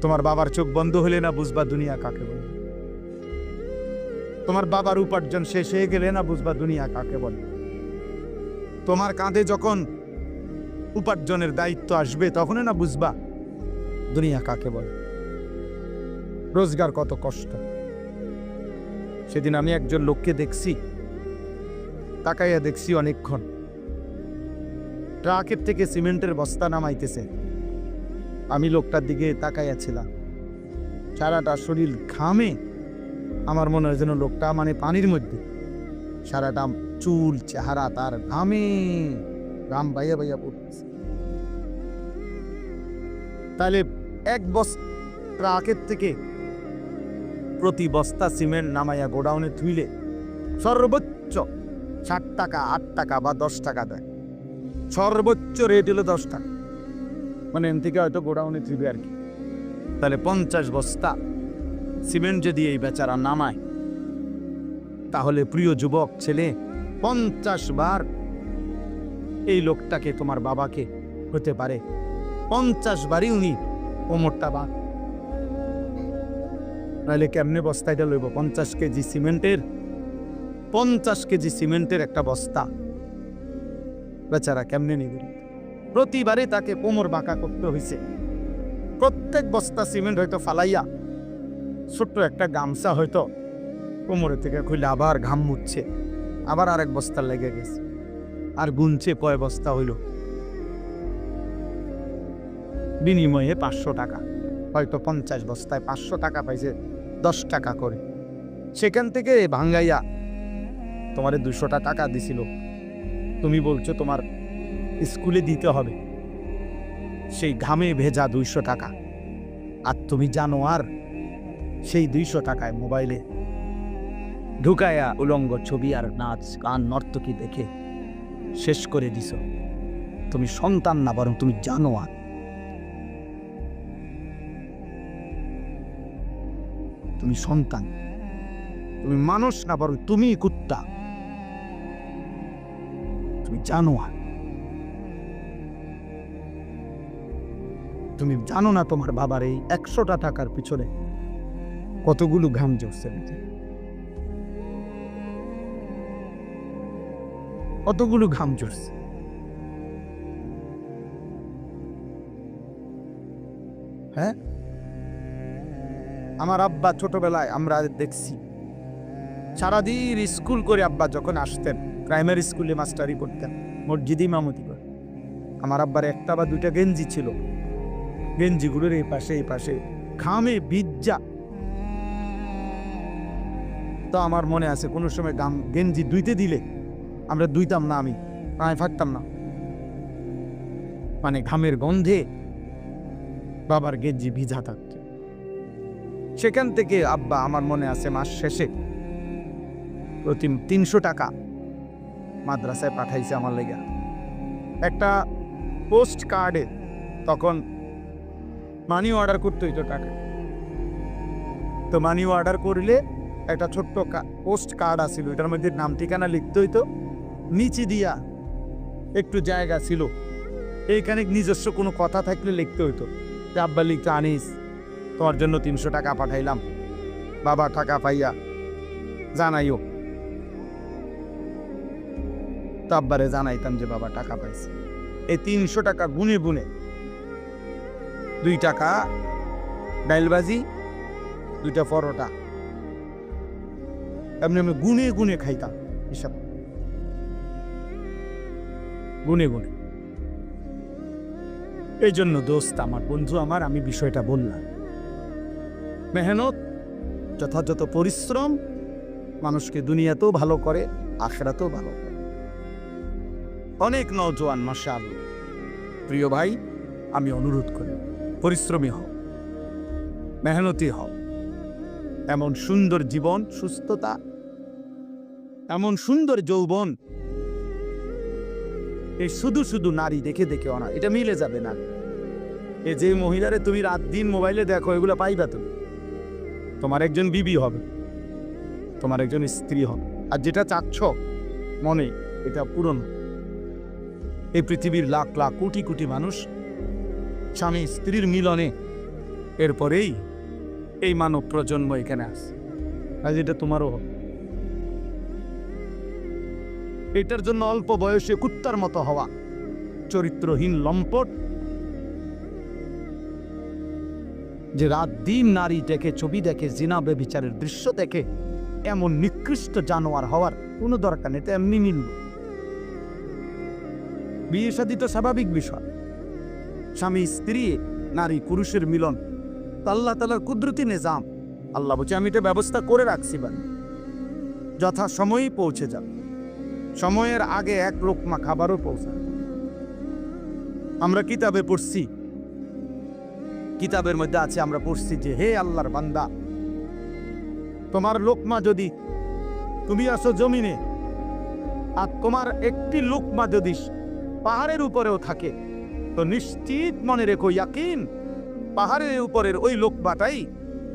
তোমার বাবার চোখ বন্ধ হলে না বুঝবা দুনিয়া কাকে বলে। তোমার বাবার উপার্জন শেষ হয়ে গেলে না বুঝবা দুনিয়া কাকে বলে। তোমার কাঁধে যখন উপার্জনের দায়িত্ব আসবে তখন না বুঝবা দুনিয়া কাকে বলে। রোজগার কত কষ্ট। সেদিন আমি একজন লোককে দেখছি, তাকাইয়া দেখছি অনেকক্ষণ, ট্রাকের থেকে সিমেন্টের বস্তা নামাইতেছে। আমি লোকটার দিকে তাকাইয়াছিলাম, সারাটা শরীর ঘামে। আমার মনে হয় যেন লোকটা মানে পানির মধ্যে, সারাটা চুল চেহারা তার ঘামে, ঘাম বাইয়া বাইয়া পড়তেছে। তাহলে এক বস্তা ট্রাকের থেকে প্রতি বস্তা সিমেন্ট নামাইয়া গোডাউনে থুইলে সর্বোচ্চ 60 টাকা, 8 টাকা বা 10 টাকা দেয়। সর্বোচ্চ রেট হলো 10 টাকা, মানে এন থেকে হয়তো গোডাউনে থুইবে আর কি। তাহলে 50 বস্তা সিমেন্ট যদি এই বেচারা নামায়, তাহলে প্রিয় যুবক ছেলে 50 বার এই লোকটাকে, তোমার বাবাকে হতে পারে 50 বারই উনি কোমরটা বাঁধ। নাহলে কেমনে বস্তাটা লইব? 50 কেজি সিমেন্টের, 50 কেজি সিমেন্টের একটা বস্তা বেচারা কেমনে নিবে? প্রতিবারে তাকে কোমর বাঁকা করতে হয়েছে। প্রত্যেক বস্তা সিমেন্ট হয়তো ফালাইয়া ছোট্ট একটা গামছা হয়তো কোমরে থেকে খুলে আবার ঘাম মুছছে, আবার আরেক বস্তা লেগে গেছে, আর গুনছে কয় বস্তা হইল। বিনিময়ে 500 টাকা, হয়তো 50 বস্তায় 500 টাকা পাইছে, 10 টাকা করে। সেখান থেকে ভাঙ্গাইয়া তোমারে 200 টাকা দিছিল। তুমি বলছো তোমার স্কুলে দিতে হবে, সেই ঘামে ভেজা 200 টাকা। আর তুমি জানো আর সেই 200 টাকায় মোবাইলে ঢুকায়া উলঙ্গ ছবি আর নাচ গান নর্তকী দেখে শেষ করে দিছ। তুমি সন্তান না, বরং তুমি জানো আর। তুমি সন্তান, তুমি মানুষ না, বরং তুমি কুত্তা। তুমি জানো আর। তুমি জানো না তোমার বাবার এই 100টা টাকার পিছনে কতগুলো ঘাম ঝরছে, কতগুলো ঘাম ঝরছে। হ্যাঁ, আমার আব্বা ছোটবেলায় আমরা দেখছি সারাদিন স্কুল করে আব্বা যখন আসতেন, প্রাইমারি স্কুলে মাস্টারি করতেন, মসজিদে ইমামতি করে। আমার আব্বার একটা বা দুইটা গেঞ্জি ছিল, গেঞ্জিগুলোর এই পাশে এই পাশে ঘামে ভিজা। তো আমার মনে আছে কোনো সময় গেঞ্জি ধুইতে দিলে আমরা ধুইতাম না, আমি পায়ে ফাটতাম না, মানে ঘামের গন্ধে বাবার গেঞ্জি ভিজা থাকত। সেখান থেকে আব্বা, আমার মনে আছে, মাস শেষে প্রতি 300 টাকা মাদ্রাসায় পাঠাইছে আমার লেগে। একটা পোস্ট কার্ডে তখন মানি অর্ডার করতে হইতো টাকা, তো মানি অর্ডার করলে একটা ছোট্ট পোস্ট কার্ড আসিল, এটার মধ্যে নাম ঠিকানা লিখতে হইতো। নিচে দিয়া একটু জায়গা ছিল, এইখানে নিজস্ব কোনো কথা থাকলে লিখতে হইতো। আব্বা লিখতো, আনিস তোমার জন্য 300 টাকা পাঠাইলাম, বাবা টাকা পাইয়া জানাইও। তো আব্বারে জানাইতাম যে বাবা টাকা পাইছে। এই 300 টাকা গুনে গুনে 2 টাকা ডাইলবাজি, 2টা পরোটা, এমনি আমি গুনে গুনে খাইতাম, হিসাব গুনে গুনে। এই জন্য দোস্ত আমার, বন্ধু আমার, আমি বিষয়টা বললাম। মেহনত, যথাযথ পরিশ্রম মানুষকে দুনিয়াতেও ভালো করে, আখিরাতেও ভালো করে। অনেক নওজোয়ান মাশাআল্লাহ। প্রিয় ভাই, আমি অনুরোধ করি, পরিশ্রমী হও, মেহনতি হও। এমন সুন্দর জীবন, সুস্থতা, এমন সুন্দর যৌবন, এই শুধু শুধু নারী দেখে দেখে না, এটা মিলে যাবে না। এই যে মহিলারে তুমি রাত দিন মোবাইলে দেখো, এগুলো পাইবা তুমি। তোমার একজন বিবি হবে, তোমার একজন স্ত্রী হবে, আর যেটা চাচ্ছ মনে, এটা পূরণ। এই পৃথিবীর লাখ লাখ কোটি কোটি মানুষ স্বামী স্ত্রীর মিলনে এরপরেই এই মানব প্রজন্ম এখানে আসে। আজ এটা তোমারও হবে। এটার জন্য অল্প বয়সে কুত্তার মতো হওয়া, চরিত্রহীন লম্পট, যে রাত দিন নারী দেখে, ছবি দেখে, জিনা ব্যভিচারের দৃশ্য দেখে, এমন নিকৃষ্ট জানোয়ার হওয়ার কোনো দরকার নেই। এটা এমনি মিলল। বিয়ে শাদী তো স্বাভাবিক বিষয়, স্বামী স্ত্রী, নারী পুরুষের মিলন, আল্লাহ তাআলার কুদরতি নিজাম। আল্লাহ বলছে আমি এটা ব্যবস্থা করে রাখছি, যথা সময়ই পৌঁছে যাবে। সময়ের আগে এক লোকমা খাবারও পৌঁছায়। আমরা কিতাবে পড়ছি, কিতাবের মধ্যে আছে, আমরা পড়ছি যে হে আল্লাহর বান্দা, তোমার লোকমা যদি, তুমি আসো জমিনে, আর তোমার একটি লোকমা যদি পাহাড়ের উপরেও থাকে, তো নিশ্চিত মনে রেখো, ইয়াকিন, পাহাড়ের উপরের ওই লোকমাটাই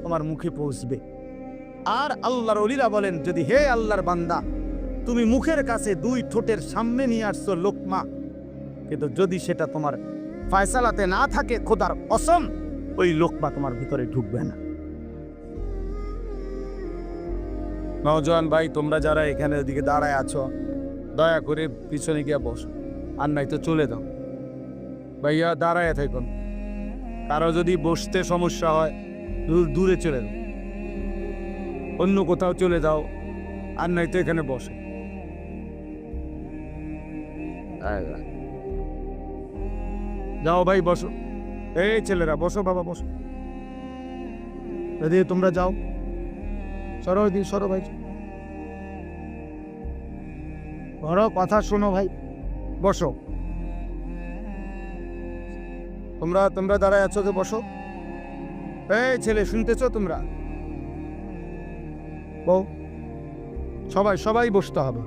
তোমার মুখে পৌঁছবে। আর আল্লাহর ওলিরা বলেন, যদি হে আল্লাহর বান্দা, তুমি মুখের কাছে দুই ঠোঁটের সামনে নিয়ে আসছো লোকমা, কিন্তু যদি সেটা তোমার ফয়সালাতে না থাকে, খোদার কসম, ওই লোকমা তোমার ভিতরে ঢুকবে না। নওজোয়ান ভাই, তোমরা যারা এখানে দিকে দাঁড়ায় আছো, দয়া করে পিছনে গিয়ে বসো, আর নাই তো চলে যাও। ভাইয়া দাঁড়ায় থাকুন, কারো যদি বসতে সমস্যা হয় দূরে চলে যাও, অন্য কোথাও চলে যাও, আর নাই তো এখানে বসে। যাও ভাই বসো, এই ছেলেরা বসো, বাবা বসো, যদি তোমরা যাও, সরো দিন, সরো ভাই, বড় কথা শোনো ভাই, বসো। তোমরা দাঁড়ায় আছো, তো বসো। এই ছেলে, শুনতেছো তোমরা? বউ, সবাই বসতে হবে।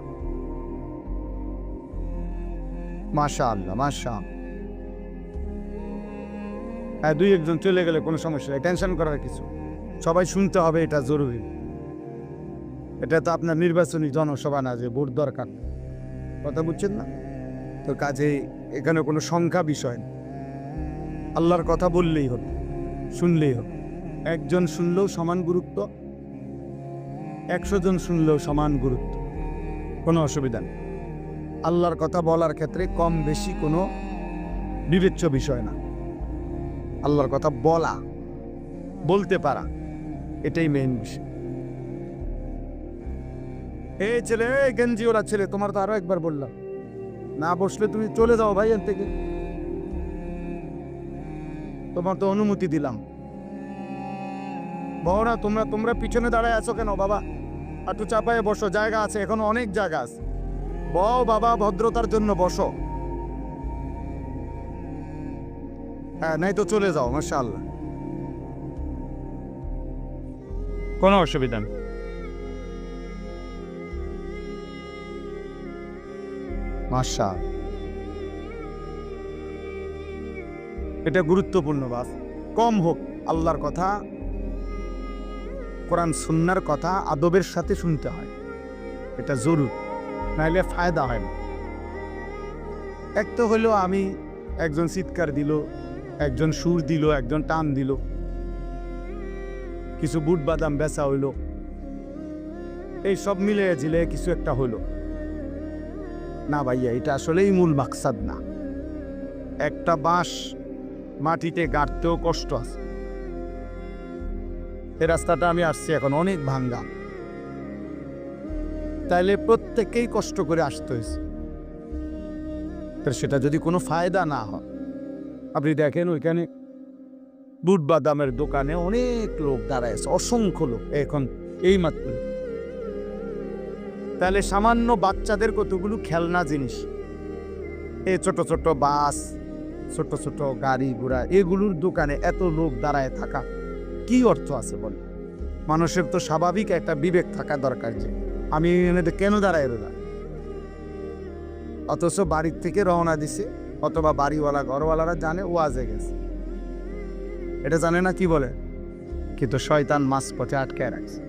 মাশাআল্লাহ, মাশাআল্লাহ। হ্যাঁ, দুই একজন চলে গেলে কোনো সমস্যা নেই, টেনশন করার কিছু, সবাই শুনতে হবে, এটা জরুরি। এটা তো আপনার নির্বাচনী জনসভা না যে ভোট দরকার, কথা বুঝছেন না তো? কাজে এখানে কোনো সংখ্যা বিষয় না, আল্লাহর কথা বললেই হবে, শুনলেই হবে। একজন শুনলেও সমান গুরুত্ব, 100 জন শুনলেও সমান গুরুত্ব, কোনো অসুবিধা নেই। আল্লাহর কথা বলার ক্ষেত্রে কম বেশি কোনো বিবেচ্য বিষয় না। আল্লাহর কথা বলতে পারা, এটাই মেইন বিষয়। এই ছেলে, এই গেঞ্জি ওরা ছেলে, তোমার তো আরো একবার বললাম, না বসলে তুমি চলে যাও ভাই এর থেকে, তোমার তো অনুমতি দিলাম। বড়রা, তোমরা পিছনে দাঁড়ায় আছো কেন বাবা? একটু চাপায়ে বসো, জায়গা আছে, এখনো অনেক জায়গা আছে। বও বাবা, ভদ্রতার জন্য বসো। হ্যাঁ, নাই তো চলে যাও, মাশাআল্লাহ, কোনো অসুবিধা নেই। মাশাআল্লাহ, এটা গুরুত্বপূর্ণ বাস, কম হোক আল্লাহর কথা, কোরআন সুন্নাহর কথা আদবের সাথে শুনতে হয়, এটা জরুরি, নাইলে ফায়দা হয় না। এক তো হলো আমি, একজন চিৎকার দিল, একজন সুর দিল, একজন টান দিল, কিছু বুট বাদাম বেচা হইল, এই সব মিলে জিলে কিছু একটা হইল না ভাইয়া, এটা আসলেই মূল মাকসাদ না। একটা বাঁশ মাটিতে গাড়তেও কষ্ট আছে। এই রাস্তাটা আমি আসছি এখন অনেক ভাঙ্গা, তাইলে প্রত্যেককেই কষ্ট করে আসতে হয়েছে। সেটা যদি কোনো ফায়দা না হয়, আপনি দেখেন ওইখানে বুট বাদামের দোকানে অনেক লোক দাঁড়ায় আছে, অসংখ্য লোক এখন এই মাত্র। তাহলে সামান্য বাচ্চাদের কতগুলো খেলনা জিনিস, এই ছোট ছোট বাস, ছোট ছোট গাড়ি ঘোড়া, এগুলোর দোকানে এত লোক দাঁড়ায় থাকা কি অর্থ আছে বল? মানুষের তো স্বাভাবিক একটা বিবেক থাকা দরকার, যে আমি এখানে কেন দাঁড়ায় রইলাম। অথচ বাড়ির থেকে রওনা দিছে, অথবা বাড়িওয়ালা ঘরওয়ালারা জানে ওয়াজে গেছে, এটা জানে না, কি বলে, কিন্তু শয়তান মাঝপথে আটকায় রাখছে।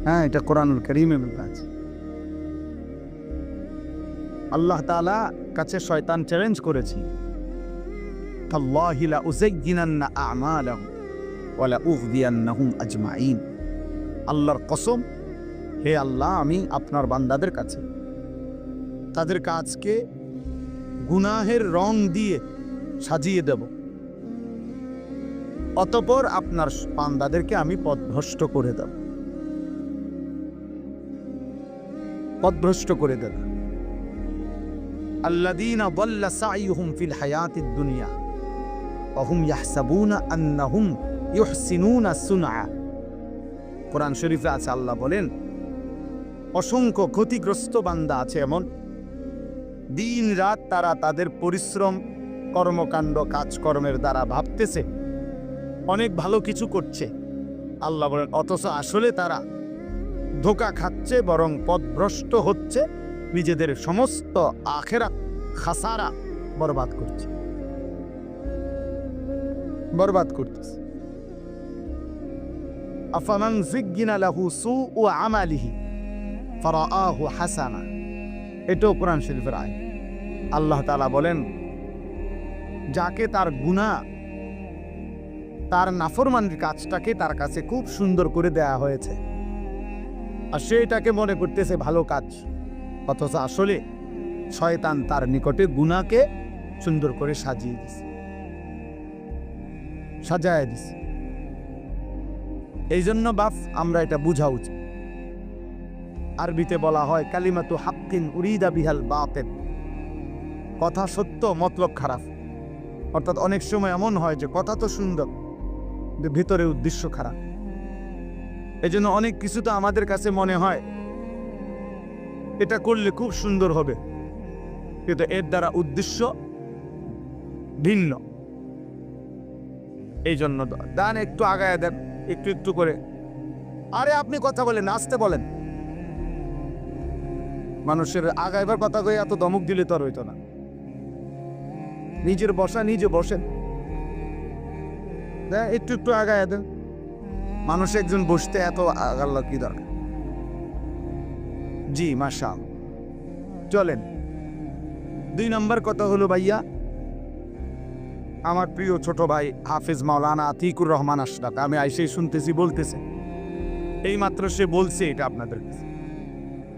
হ্যাঁ, এটা কোরআনুল কারীমে আছে। আল্লাহ তাআলা কাছে শয়তান চ্যালেঞ্জ করেছে, তাল্লাহি লা উযায়্যিনান্না আ'মালাহুম ওয়া লা উগদিয়ান্নাহুম আজমাইন। আল্লাহর কসম, হে আল্লাহ, আমি আপনার বান্দাদের কাছে তাদের কাজকে গুনাহের রং দিয়ে সাজিয়ে দেব, অতঃপর আপনার বান্দাদেরকে আমি পথভ্রষ্ট করে দেব, পথভ্রষ্ট করে দেব। আল্লাযীনা দাল্লা সা'য়ুহুম ফিল হায়াতিদ দুনিয়া ওয়া হুম ইয়াহসাবুনা আন্নাহুম ইউহসিনুনা সুনআ। কোরআন শরীফে আছে, আল্লাহ বলেন, অসংখ্য ক্ষতিগ্রস্ত বান্দা আছে এমন, দিন রাত তারা তাদের পরিশ্রম, কর্মকাণ্ড, কাজকর্মের দ্বারা ভাবতেছে অনেক ভালো কিছু করছে। আল্লাহ বলেন, অথচ আসলে তারা ধোঁকা খাচ্ছে, বরং পথভ্রষ্ট হচ্ছে, নিজেদের সমস্ত আখিরাত খাসারা বরবাদ করছে, বরবাদ করতেছে। আফামান যুয়্যিনা লাহু সুউ আমালিহি ফারাআহু হাসানা। এটাও কোরআন শরীফের আয়াত। আল্লাহ তাআলা বলেন, যাকে তার গুনাহ, তার নাফরমানির কাজটাকে তার কাছে খুব সুন্দর করে দেয়া হয়েছে, আর সে এটাকে মনে করতেছে ভালো কাজ, অথচ আসলে শয়তান তার নিকটে গুনাহকে সুন্দর করে সাজিয়ে দিছে, সাজায় দিছে। এই জন্য বাপ, আমরা এটা বুঝা উচিত। আরবিতে বলা হয়, কালিমাতু হাক্কিন উরিদা বিহাল বাতিল। কথা সত্য, মতলব খারাপ। অর্থাৎ অনেক সময় এমন হয় যে কথা তো সুন্দর, কিন্তু ভিতরে উদ্দেশ্য খারাপ। এই জন্য অনেক কিছু তো আমাদের কাছে মনে হয় এটা করলে খুব সুন্দর হবে, কিন্তু এর দ্বারা উদ্দেশ্য ভিন্ন। এই জন্য দান একটু আগায় দেন, একটু একটু করে। আরে আপনি কথা বলেন, আসতে বলেন। মানুষের আগাইবার কথা কয়ে এত ধমক দিলে তো আর হইতো না। নিজের বসা নিজে বসেন, একটু একটু আগায় দেন। মানুষ একজন বসতে এত আগাল কি দরকার? জি মাশাআল্লাহ। চলেন, 2 নম্বর কথা হলো ভাইয়া, আমার প্রিয় ছোট ভাই হাফেজ মাওলানা আতিকুর রহমান আশরাফ, আমি আইসেই শুনতেছি, বলতেছে, এই মাত্র সে বলছে এটা আপনাদের কাছে।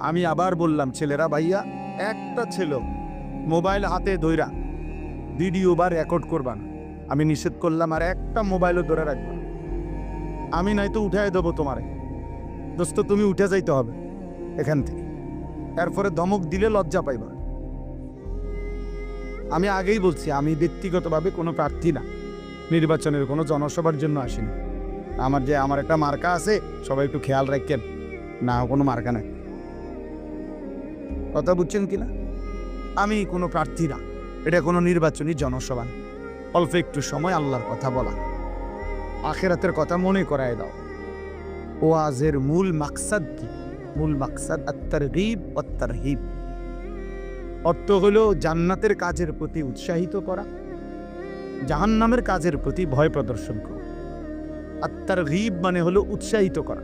আমি আবার বললাম, ছেলেরা, ভাইয়া, একটা ছেলে মোবাইল হাতে ধইরা ভিডিও বা রেকর্ড করবা না, আমি নিষেধ করলাম। আর একটা মোবাইলও ধরে রাখবা না। আমি নাই তো উঠাই দেবো তোমারে, দোস্ত, তুমি উঠে যাইতে হবে এখান থেকে। এরপরে ধমক দিলে লজ্জা পাইবা। আমি আগেই বলছি, আমি ব্যক্তিগতভাবে কোনো প্রার্থী না, নির্বাচনের কোনো জনসভার জন্য আসিনি। আমার একটা মার্কা আছে, সবাই একটু খেয়াল রাখেন, না কোনো মার্কা নাই। কথা বুঝছেন কিনা? আমি কোনো প্রার্থী না, এটা কোনো নির্বাচনী জনসভা না। অল্প একটু সময় আল্লাহর কথা বলা, আখিরাতের কথা মনে করায় দাও। ওয়াজের মূল মাকসাদ কি? মূল মাকসাদ আত-তারগীব ওয়াত তারহিব। অর্থ হলো জান্নাতের কাজের প্রতি উৎসাহিত করা, জাহান্নামের কাজের প্রতি ভয় প্রদর্শন করা। আত-তারগীব মানে হলো উৎসাহিত করা,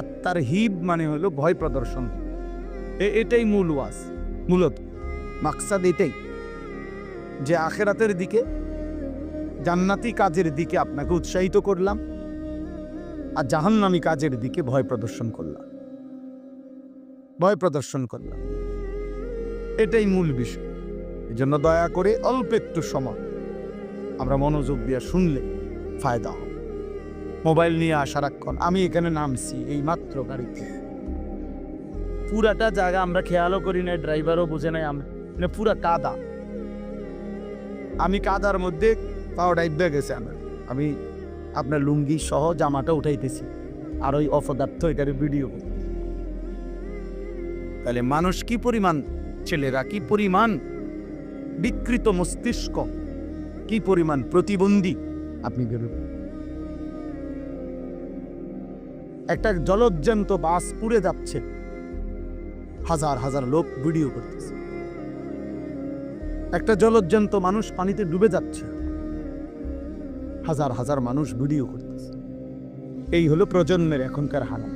আত-তারহিব মানে হলো ভয় প্রদর্শন। এটাই মূল ওয়াজ, মূলত মাকসাদ এটাই, যে আখিরাতের দিকে, জান্নাতি কাজের দিকে আপনাকে উৎসাহিত করলাম, আর জাহান্নামী কাজের দিকে ভয় প্রদর্শন করলাম, ভয় প্রদর্শন করলাম। এটাই মূল বিষয়। এই জন্য দয়া করে অল্প একটু সময় আমরা মনোযোগ দিয়ে শুনলে ফায়দা হবে। মোবাইল নিয়ে সারাক্ষণ, আমি এখানে নামছি এই মাত্র গাড়িতে, পুরাটা জায়গা আমরা খেয়ালও করি না, ড্রাইভারও বুঝে নাই, আমরা পুরা কাদা। আমি কাদার মধ্যে পাও ডাইবে গেছে, আমি আপনার লুঙ্গি সহ জামাটা উঠাইতেছি, আর ওই অপদার্থ এটার ভিডিও। তাহলে মানুষ কি পরিমাণ, ছেলেরা কি পরিমাণ বিকৃত মস্তিষ্ক, কি পরিমাণ প্রতিবন্ধী আপনি ভেবে। একটা জলজ্যান্ত বাস পুড়ে যাচ্ছে, হাজার হাজার লোক ভিডিও করতেছে। একটা জলজ্যান্ত মানুষ পানিতে ডুবে যাচ্ছে, হাজার হাজার মানুষ ভিডিও করতেছে। এই হলো প্রজন্মের এখনকার হালাত,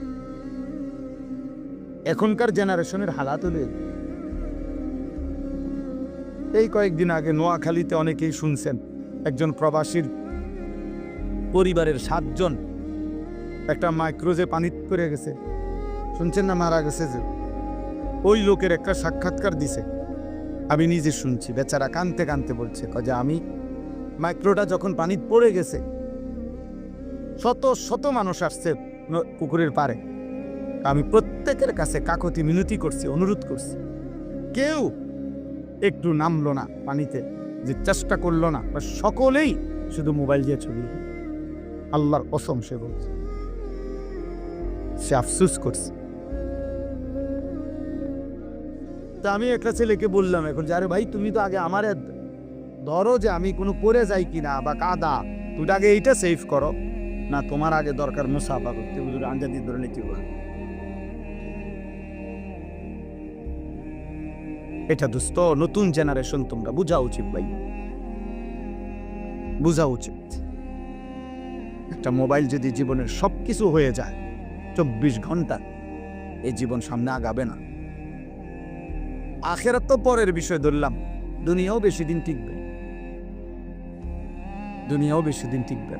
এখনকার জেনারেশনের হালাত হলে। এই কয়েকদিন আগে নোয়াখালীতে অনেকেই শুনছেন একজন প্রবাসীর পরিবারের 7 জন একটা মাইক্রোজে পানি করে গেছে, শুনছেন না, মারা গেছে। যে ওই লোকের একটা সাক্ষাৎকার দিছে, আমি নিজে শুনছি। বেচারা কানতে কানতে বলছে যে আমি মাইক্রোটা যখন পানি পড়ে গেছে, শত শত মানুষ আসছে পুকুরের পারে, আমি প্রত্যেকের কাছে কাকতি মিনতি করছি, অনুরোধ করছি, কেউ একটু নামলো না পানিতে, যে চেষ্টা করলো না, সকলেই শুধু মোবাইল দিয়ে ছবি। আল্লাহর কসম সে বলছে, সে আফসোস করছে। তা আমি একটা ছেলেকে বললাম এখন যে, আরে ভাই তুমি তো আগে আমারে ধরো যে আমি কোনো পড়ে যাই কিনা বা কাদা, তুই আগে এইটা সেভ করো না, তোমার আগে দরকার মুসাফা করতে, হুজুর আঞ্জাদি ধরে নিতে বলে। এটা দোস্ত নতুন জেনারেশন, তোমরা বুঝা উচিত ভাই, বুঝা উচিত। একটা মোবাইল যদি জীবনের সবকিছু হয়ে যায় 24 ঘন্টা, এই জীবন সামনে আগাবে না। আখেরাত তো পরের বিষয় ধরলাম, দুনিয়াও বেশি দিন টিকবে, দুনিয়াও বেশি দিন টিকবে।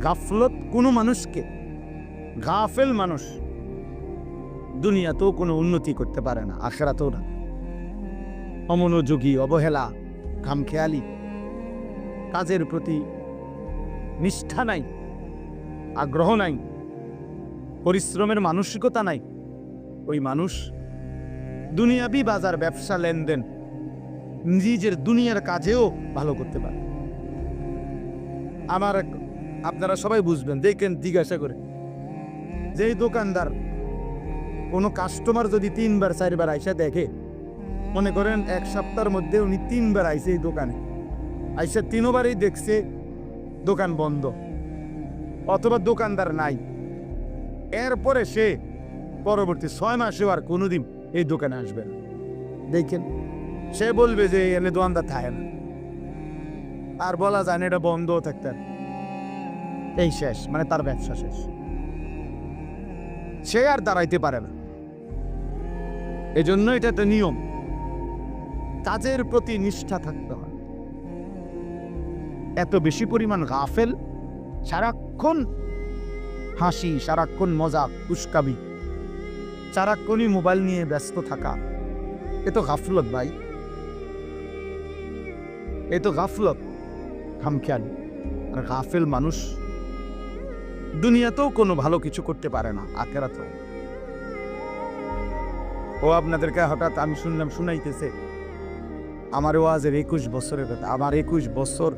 গাফলত কোনো মানুষকে, গাফেল মানুষ দুনিয়াতেও কোনো উন্নতি করতে পারে না, আখেরাতেও না। অমনোযোগী, অবহেলা, খামখেয়ালি, কাজের প্রতি নিষ্ঠা নাই, আগ্রহ নাই, পরিশ্রমের মানসিকতা নাই, ওই মানুষ দুনিয়াবি বাজার, ব্যবসা, লেনদেন, নিজের দুনিয়ার কাজেও ভালো করতে পারে। আমার আপনারা সবাই বুঝবেন, দেখেন জিজ্ঞাসা করে, যেই দোকানদার কোনো কাস্টমার যদি 3 বার 4 বার আইসা দেখে, মনে করেন 1 সপ্তাহের মধ্যে উনি 3 বার আইসে এই দোকানে, আইসা 3 বারই দেখছে দোকান বন্ধ অথবা দোকানদার নাই, এরপরে সে পরবর্তী 6 মাসেও আর কোনোদিন এই দোকানে আসবে না। দেখেন, সে বলবে যে এনে দোকানদার থাকে না, আর বলা যায় না এটা বন্ধও থাকতেন, এই শেষ, মানে তার ব্যবসা শেষ, সে আর দাঁড়াইতে পারে না। এজন্য এটা একটা নিয়ম, কাজের প্রতি নিষ্ঠা থাকতে হয়। এত বেশি পরিমাণ গাফেল, সারাক্ষণ হাসি, সারাক্ষণ মজা, উস্কাবি, সারাক্ষণই মোবাইল নিয়ে ব্যস্ত থাকা, এ তো গাফলত ভাই, এ তো গাফলত, খামখেয়ালি। আর গাফেল মানুষ দুনিয়াতেও কোনো ভালো কিছু করতে পারে না, আখেরাতেও। ও আপনাদেরকে হঠাৎ আমি শুনলাম শুনাইতেছে আমার ওয়াজের 21 বছরের কথা। আমার 21 বছর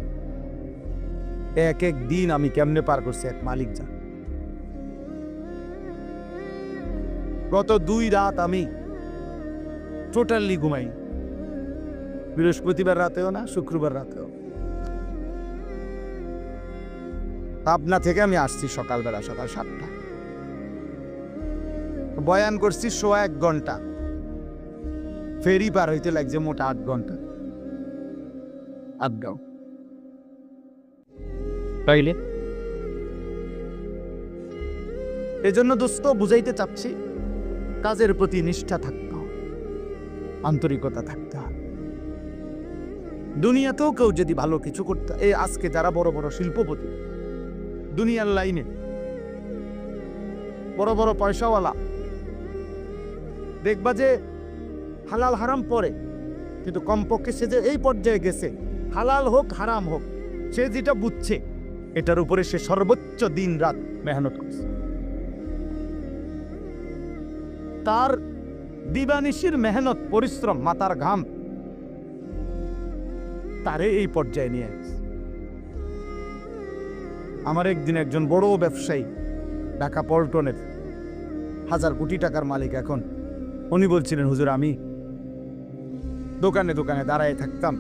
এক এক দিন আমি কেমনে পার করছি এক মালিক জান। গত 2 রাত আমি টোটালি ঘুমাই, বৃহস্পতিবার রাতেও না, শুক্রবার রাতেও। পাবনা থেকে আমি আসছি সকালবেলা, সকাল 7টা, বয়ান করছি 1.5 ঘন্টা, ফেরি পার হইতে লাগছে মোটা 8 ঘন্টা, আটগাঁও। তাইলে এজন্য দোস্ত বুঝাইতে চাচ্ছি, কাজের প্রতি নিষ্ঠা থাকতে হবে, আন্তরিকতা থাকতে হবে। দুনিয়াতেও কেউ যদি ভালো কিছু করতে, এই আজকে যারা বড় বড় শিল্পপতি, দুনিয়ার লাইনে বড় বড় পয়সাওয়ালা, দেখবা যে হালাল হারাম পরে, কিন্তু কমপক্ষে সে যে এই পর্যায়ে গেছে, হালাল হোক হারাম হোক, সে যেটা বুঝছে এটার উপরে সে সর্বোচ্চ দিন রাত মেহনত করছে। তার দিবানিশির মেহনত, পরিশ্রম, মাথার ঘাম তারে এই পর্যায়ে নিয়ে আসছে। আমার একদিন একজন বড় ব্যবসায়ী, ঢাকা পল্টনের 1000 কোটি টাকার মালিক এখন, উনি বলছিলেন, হুজুর আমি দোকানে দোকানে দাঁড়ায় থাকতাম,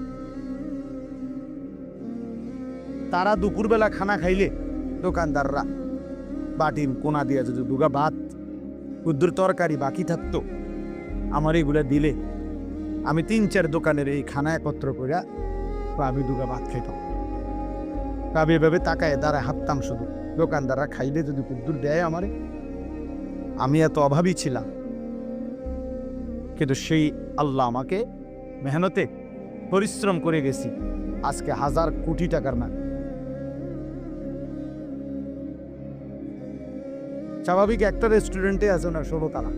তারা দুপুরবেলা খানা খাইলে দোকানদাররা বাটির কোনা দিয়ে যদি 2 গা ভাত, কুদ্দুর তরকারি বাকি থাকতো, আমার এগুলা দিলে আমি 3-4 দোকানের এই খানা একত্র করে আমি 2 গা ভাত খাইতাম। আমি এভাবে তাকায় দাঁড়ায় হাঁটতাম, শুধু দোকানদাররা খাইলে যদি কুদ্দুর দেয় আমারে। আমি এত অভাবী ছিলাম, কিন্তু সেই আল্লাহ আমাকে মেহনতে পরিশ্রম করে গেছি, আজকে 1000 কোটি টাকার মালিক। স্বাভাবিক একটা রেস্টুরেন্টে আছে না 16 তালা।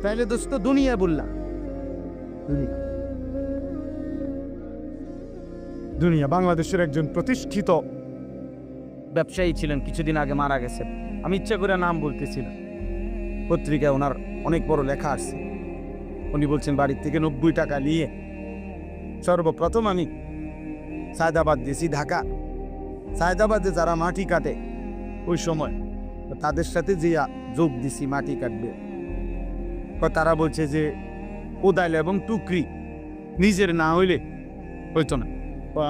তাইলে দোস্ত দুনিয়া বললাম, দুনিয়া বাংলাদেশের একজন প্রতিষ্ঠিত ব্যবসায়ী ছিলেন, কিছুদিন আগে মারা গেছে। আমি ইচ্ছা করে নাম বলতেছি না, পত্রিকায় ওনার অনেক বড় লেখা আসছে। উনি বলছেন বাড়ির থেকে 90 টাকা নিয়ে সর্বপ্রথম আমি সায়দাবাদ দিয়েছি, ঢাকা। সায়দাবাদে যারা মাটি কাটে ওই সময় তাদের সাথে যে যোগ দিছি মাটি কাটবে, তারা বলছে যে কোদাইল এবং টুকরি নিজের না হইলে হইতো না।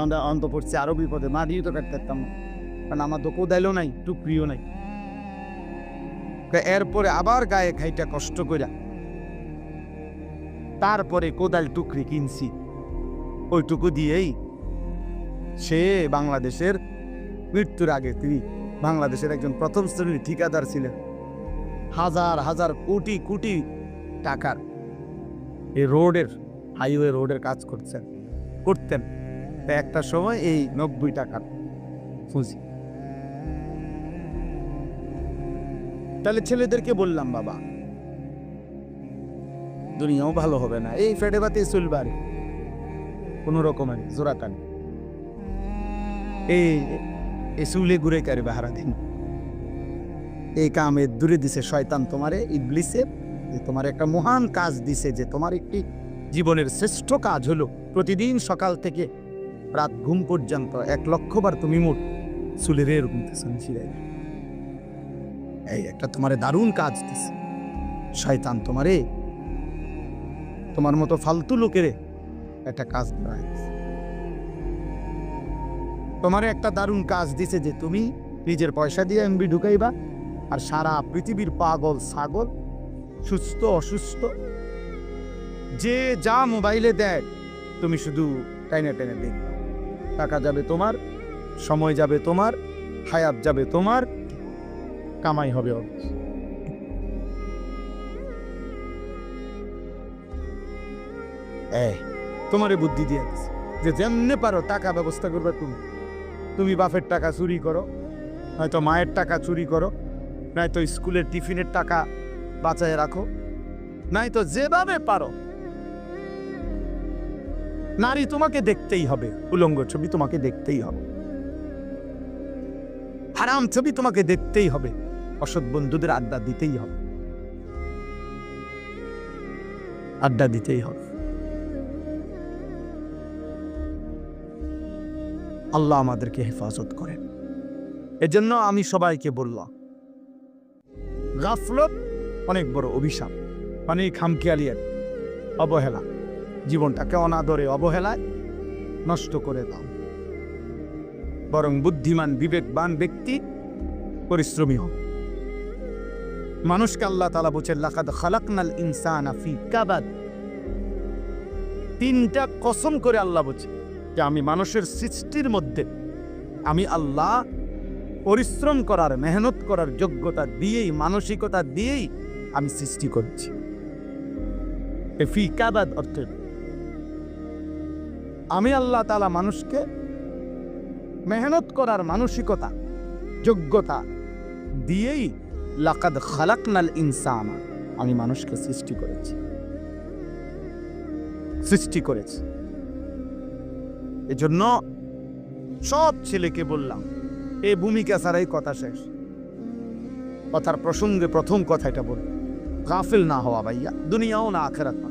আমরা অন্ত পড়ছি আরো বিপদে, মাটিও তো কাটতে পারতাম না, কারণ আমার তো কোদাইলও নাই, টুকরিও নাই। এরপরে আবার গায়ে খাইটা কষ্ট করে তারপরে কোদাল টুকরি কিনছি, ওইটুকু দিয়েই সে বাংলাদেশের মৃত্যুর আগে তিনি বাংলাদেশের একজন প্রথম শ্রেণীর ঠিকাদার ছিলেন। হাজার হাজার কোটি কোটি টাকার এই রোডের, হাইওয়ে রোডের কাজ করতেন। একটা সময় এই 90 টাকার পুঁজি। তাহলে ছেলেদেরকে বললাম, বাবা দুনিয়াও ভালো হবে না, এই ফেটে বাতি চুলবারে কোন রকমের জোড়াটান এই চুলে ঘুরে কারবে হারা দিন। এই কামে দূরে দিছে শয়তান তোমারে, ইবলিসে, যে তোমার একটা মহান কাজ দিছে, যে তোমার একটি জীবনের শ্রেষ্ঠ কাজ হলো প্রতিদিন সকাল থেকে রাত ঘুম পর্যন্ত 1,00,000 বার তুমি মোট চুলের এরকম ছিড়াই। এই একটা তোমারে দারুণ কাজ দিছে শয়তান তোমারে, তোমার মতো ফালতু লোকের একটা কাজ করায়। তোমারে একটা দারুণ কাজ দিছে যে তুমি নিজের পয়সা দিয়ে এমবি ঢুকাইবা, আর সারা পৃথিবীর পাগল ছাগল, সুস্থ অসুস্থ, যে যা মোবাইলে দেয় তুমি শুধু টাইনে টেনে দেখবে। টাকা যাবে তোমার, সময় যাবে তোমার, হায়াত যাবে তোমার, কামাই হবে ওর। তোমারে বুদ্ধি দিয়ে দিচ্ছে যে যেমনে পারো টাকা ব্যবস্থা করবে তুমি বাপের টাকা চুরি করো, নয়তো মায়ের টাকা চুরি করো, নয়তো স্কুলের টিফিনের টাকা বাঁচায় রাখো, নয়তো যেভাবে পারো নারী তোমাকে দেখতেই হবে, উলঙ্গ ছবি তোমাকে দেখতেই হবে, হারাম ছবি তোমাকে দেখতেই হবে, অসৎ বন্ধুদের আড্ডা দিতেই হবে, আড্ডা দিতেই হবে। আল্লাহ আমাদেরকে হেফাজত করেন। এজন্য আমি সবাইকে বললাম, গাফলত অনেক বড় অভিশাপ, মানে খামখেয়ালিয়াত, অবহেলা, জীবনটাকে অনাদরে অবহেলায় নষ্ট করে দাও। বরং বুদ্ধিমান বিবেকবান ব্যক্তি পরিশ্রমী হোক। মানুষকে আল্লাহ তাআলা বলেছেন, লাকাদ খালাকনাল ইনসানা ফি কাবাদ। 3টা কসম করে আল্লাহ বলছে যে আমি মানুষের সৃষ্টির মধ্যে আমি আল্লাহ পরিশ্রম করার, মেহনত করার যোগ্যতা দিয়েই, মানসিকতা দিয়েই আমি সৃষ্টি করছি। ফি কাবাদ অর্থ আমি আল্লাহ তাআলা মানুষকে মেহনত করার মানসিকতা, যোগ্যতা দিয়েই লাকাদ খালাকনাল ইনসানা, আমি মানুষকে সৃষ্টি করেছি। এজন্য সব ছেলেকে বললাম, এই ভূমিকা ছাড়াই কথা শেষ। কথার প্রসঙ্গে প্রথম কথাটা বল, গাফিল না হওয়া ভাইয়া, দুনিয়াও না আখিরাত না।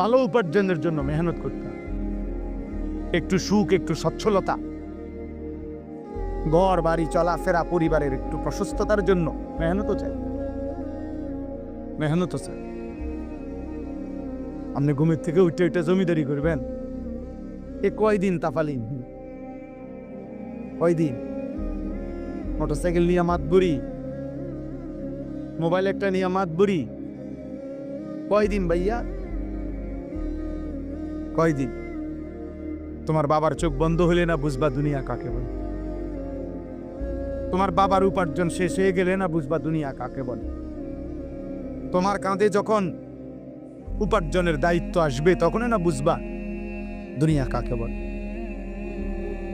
ভালো উপার্জনের জন্য মেহনত করতে হবে, একটু সুখ, একটু সচ্ছলতা, ঘর বাড়ি চলাফেরা, পরিবারের একটু প্রশস্ততার জন্য মেহনত চাই। আপনি ঘুমের থেকে উঠে উঠে জমিদারি করবেন, এ কয়দিন তাফালিন, কয়দিন মোটরসাইকেল নিয়ে মাতবুরি, মোবাইল একটা নিয়ে মাতবুরি, কয়দিন ভাইয়া, কয়দিন? তোমার বাবার চোখ বন্ধ হলে না বুঝবা দুনিয়া কাকে বলে। তোমার বাবার উপার্জন শেষ হয়ে গেলে না বুঝবা দুনিয়া কাকে বলে। তোমার কাঁধে যখন উপার্জনের দায়িত্ব আসবে, তখনই না বুঝবা দুনিয়া কাকে বলে,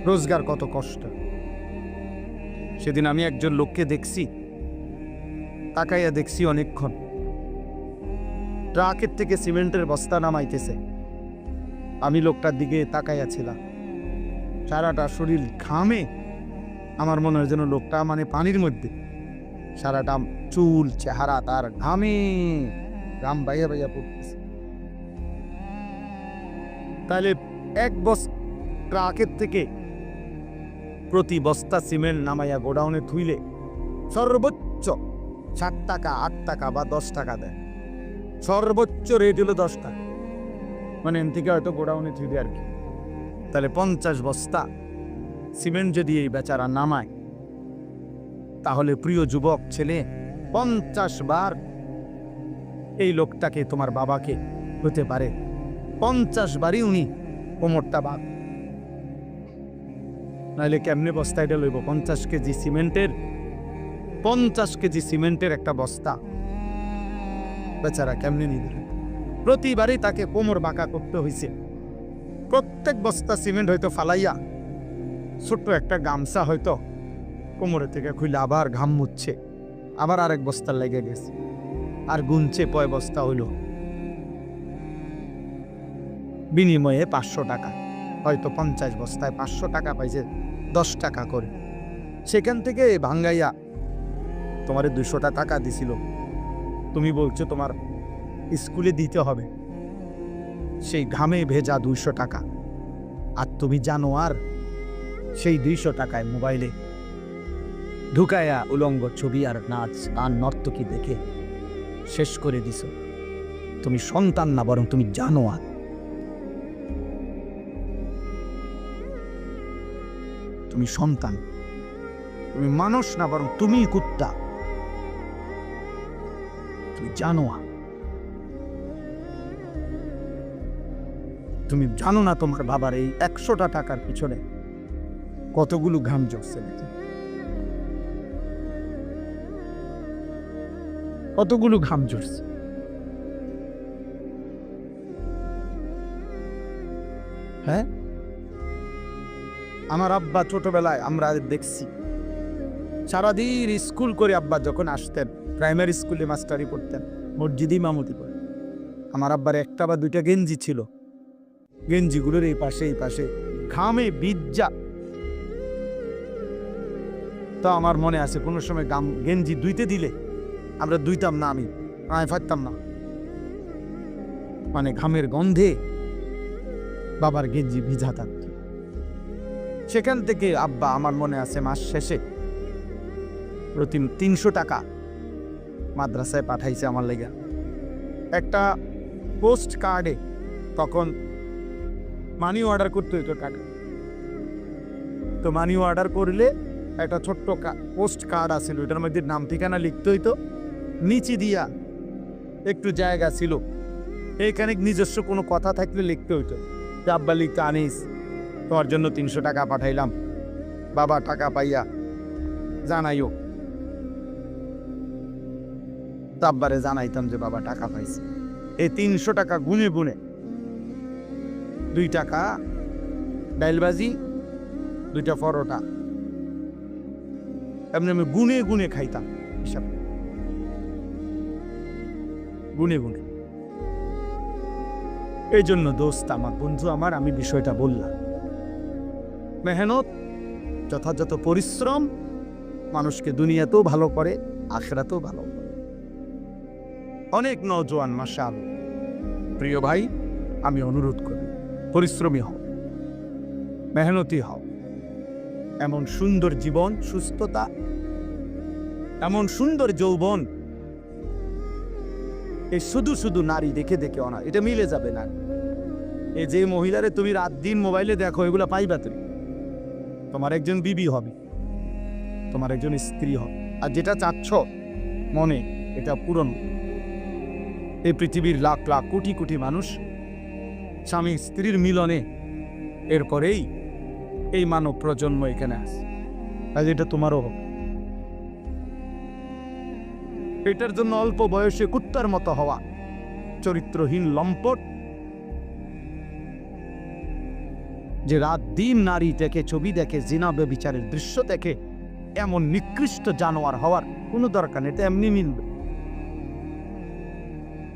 রোজগার কত কষ্ট। সেদিন আমি একজন লোককে দেখছি, তাকাইয়া দেখছি অনেকক্ষণ, ট্রাকের থেকে সিমেন্টের বস্তা নামাইতেছে। আমি লোকটার দিকে তাকাইয়া ছিলাম, সারাটা শরীর ঘামে। আমার মনে হয় যেন লোকটা মানে পানির মধ্যে, সারাটা চুল চেহারা তার ঘামে, ঘাম বাইয়া বাইয়া পড়তেছে। তাহলে এক ট্রাকের থেকে প্রতি বস্তা সিমেন্ট নামাইয়া গোডাউনে থুইলে সর্বোচ্চ 7 টাকা 8 টাকা বা 10 টাকা দেয়। সর্বোচ্চ রেট হলো 10 টাকা, মানে এন থেকে হয়তো গোডাউনে থুইলে আর কি। তাহলে 50 বস্তা সিমেন্ট যদি এই বেচারা নামায়, তাহলে প্রিয় যুবক ছেলে, 50 বার এই লোকটাকে, তোমার বাবাকে হতে পারে 50 বারই উনি কোমরটা বাদ। নাহলে কেমনে বস্তাটা লইব? 50 কেজি সিমেন্টের, 50 কেজি সিমেন্টের একটা বস্তা বেচারা কেমনে নিবে? প্রতিবারই তাকে কোমর বাঁকা করতে হয়েছে। প্রত্যেক বস্তা সিমেন্ট হয়তো ফালাইয়া ছোট্ট একটা গামছা হয়তো কোমরে থেকে খুলে আবার ঘাম মুচ্ছে, আবার আরেক বস্তা লেগে গেছে, আর গুনছে কয় বস্তা হইল। বিনিময়ে 500 টাকা, হয়তো 50 বস্তায় 500 টাকা পাইছে, 10 টাকা করে। সেখান থেকে ভাঙ্গাইয়া তোমার 200 টাকা দিছিল, তুমি বলছো তোমার স্কুলে দিতে হবে, সেই ঘামে ভেজা 200 টাকা। আর তুমি জানো আর সেই 200 টাকায় মোবাইলে ঢুকায়া উলঙ্গ ছবি আর নাচ আর নর্তকী দেখে শেষ করে দিছ। তুমি সন্তান না, বরং তুমি জানো আর। তুমি সন্তান, তুমি মানুষ না, বরং তুমি কুত্তা। তুমি জানো আর, তুমি জানো না তোমার বাবার এই 100টা টাকার পিছনে কতগুলো ঘাম ঝরছে, কতগুলো ঘাম ঝরছে। হ্যাঁ, আমার আব্বা ছোটবেলায় আমরা দেখছি, সারাদিন স্কুল করে আব্বা যখন আসতেন, প্রাইমারি স্কুলে মাস্টারি পড়তেন, মসজিদে ইমামতি করে, আমার আব্বার 1টা বা 2টা গেঞ্জি ছিল, গেঞ্জিগুলোর এই পাশে এই পাশে ঘামে ভিজা। তো আমার মনে আছে কোনো সময় গেঞ্জি ধুইতে দিলে আমরা ধুইতাম না, আমি পারতাম না, মানে ঘামের গন্ধে বাবার গেঞ্জি ভিজা থাকত। সেখান থেকে আব্বা, আমার মনে আছে, মাস শেষে প্রতি 300 টাকা মাদ্রাসায় পাঠাইছে আমার লেগে। একটা পোস্ট কার্ডে তখন মানি অর্ডার করতে হইতো টাকা, তো মানি অর্ডার করলে একটা ছোট্ট পোস্ট কার্ড আছিল, ওইটার মধ্যে নাম ঠিকানা লিখতে হইতো, নিচে দিয়া একটু জায়গা ছিল, এইখানে নিজস্ব কোনো কথা থাকলে লিখতে হইতো যে আব্বা লিখতে, আনিস তোমার জন্য 300 টাকা পাঠাইলাম, বাবা টাকা পাইয়া জানাইও। তো আব্বারে জানাইতাম যে বাবা টাকা পাইছে। এই 300 টাকা গুনে গুনে 2 টাকা ডাইলবাজি, 2টা পরোটা, এমনি আমি গুনে গুনে খাইতাম, হিসাব গুনে গুনে। এই জন্য দোস্ত আমার, বন্ধু আমার, আমি বিষয়টা বললাম, মেহনত, যথাযথ পরিশ্রম মানুষকে দুনিয়াতেও ভালো করে, আখিরাতেও ভালো করে। অনেক নওজোয়ান, মাশাআল্লাহ, প্রিয় ভাই, আমি অনুরোধ করি, পরিশ্রমী হও, মেহনতি হও। এমন সুন্দর জীবন, সুস্থতা, এমন সুন্দর যৌবন, এই শুধু শুধু নারী দেখে দেখে অনা, এটা মিলে যাবে না। এই যে মহিলারে তুমি রাত দিন মোবাইলে দেখো, এগুলা পাইবা তুমি, তোমার একজন বিবি হবে, তোমার একজন স্ত্রী হবে। আর যেটা চাচ্ছ মনে, এটা পূরণ। এই পৃথিবীর লাখ লাখ কোটি কোটি মানুষ স্বামী স্ত্রীর মিলনে, এরপরেই এই মানব প্রজন্ম এখানে আসে। আজ এটা তোমারও হোক। এটার জন্য অল্প বয়সে কুত্তার মতো হওয়া চরিত্রহীন লম্পট, যে রাত দিন নারী দেখে, ছবি দেখে, জিনা ব্যভিচারের দৃশ্য দেখে, এমন নিকৃষ্ট জানোয়ার হওয়ার কোনো দরকার নেই। এটা এমনি মিলবে।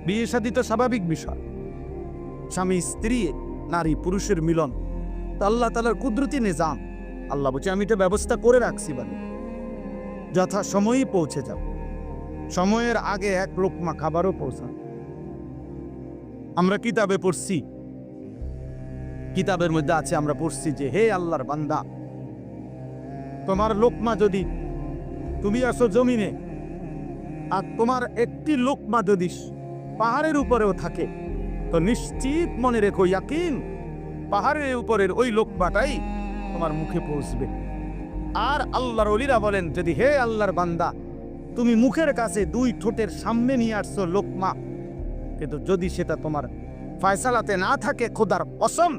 বিয়ে শাদী তো স্বাভাবিক বিষয়, স্বামী স্ত্রী, নারী পুরুষের মিলন, তা আল্লাহ তাআলার কুদরতি নিজাম। আল্লাহ বলছে আমি এটা ব্যবস্থা করে রাখছি, মানে যথা সময়ই পৌঁছে যাব, সময়ের আগে এক লোকমা খাবারও পৌঁছান। আমরা কিতাবে পড়ছি, কিতাবের মধ্যে আছে, আমরা পড়ছি যে হে আল্লাহর বান্দা, তোমার লোকমা যদি, তুমি আসো জমিনে, আর তোমার একটি লোকমা যদি পাহাড়ের উপরেও থাকে, তো নিশ্চিত মনে রেখো, ইয়াকিন পাহাড়ের উপরের ওই লোকমাটাই তোমার মুখে পৌঁছবে। আর আল্লাহর ওলিরা বলেন, যদি হে আল্লাহর বান্দা, তুমি মুখের কাছে দুই ঠোঁটের সামনে নিয়ে আসছো লোকমা, কিন্তু যদি সেটা তোমার ফয়সালাতে না থাকে, খোদার কসম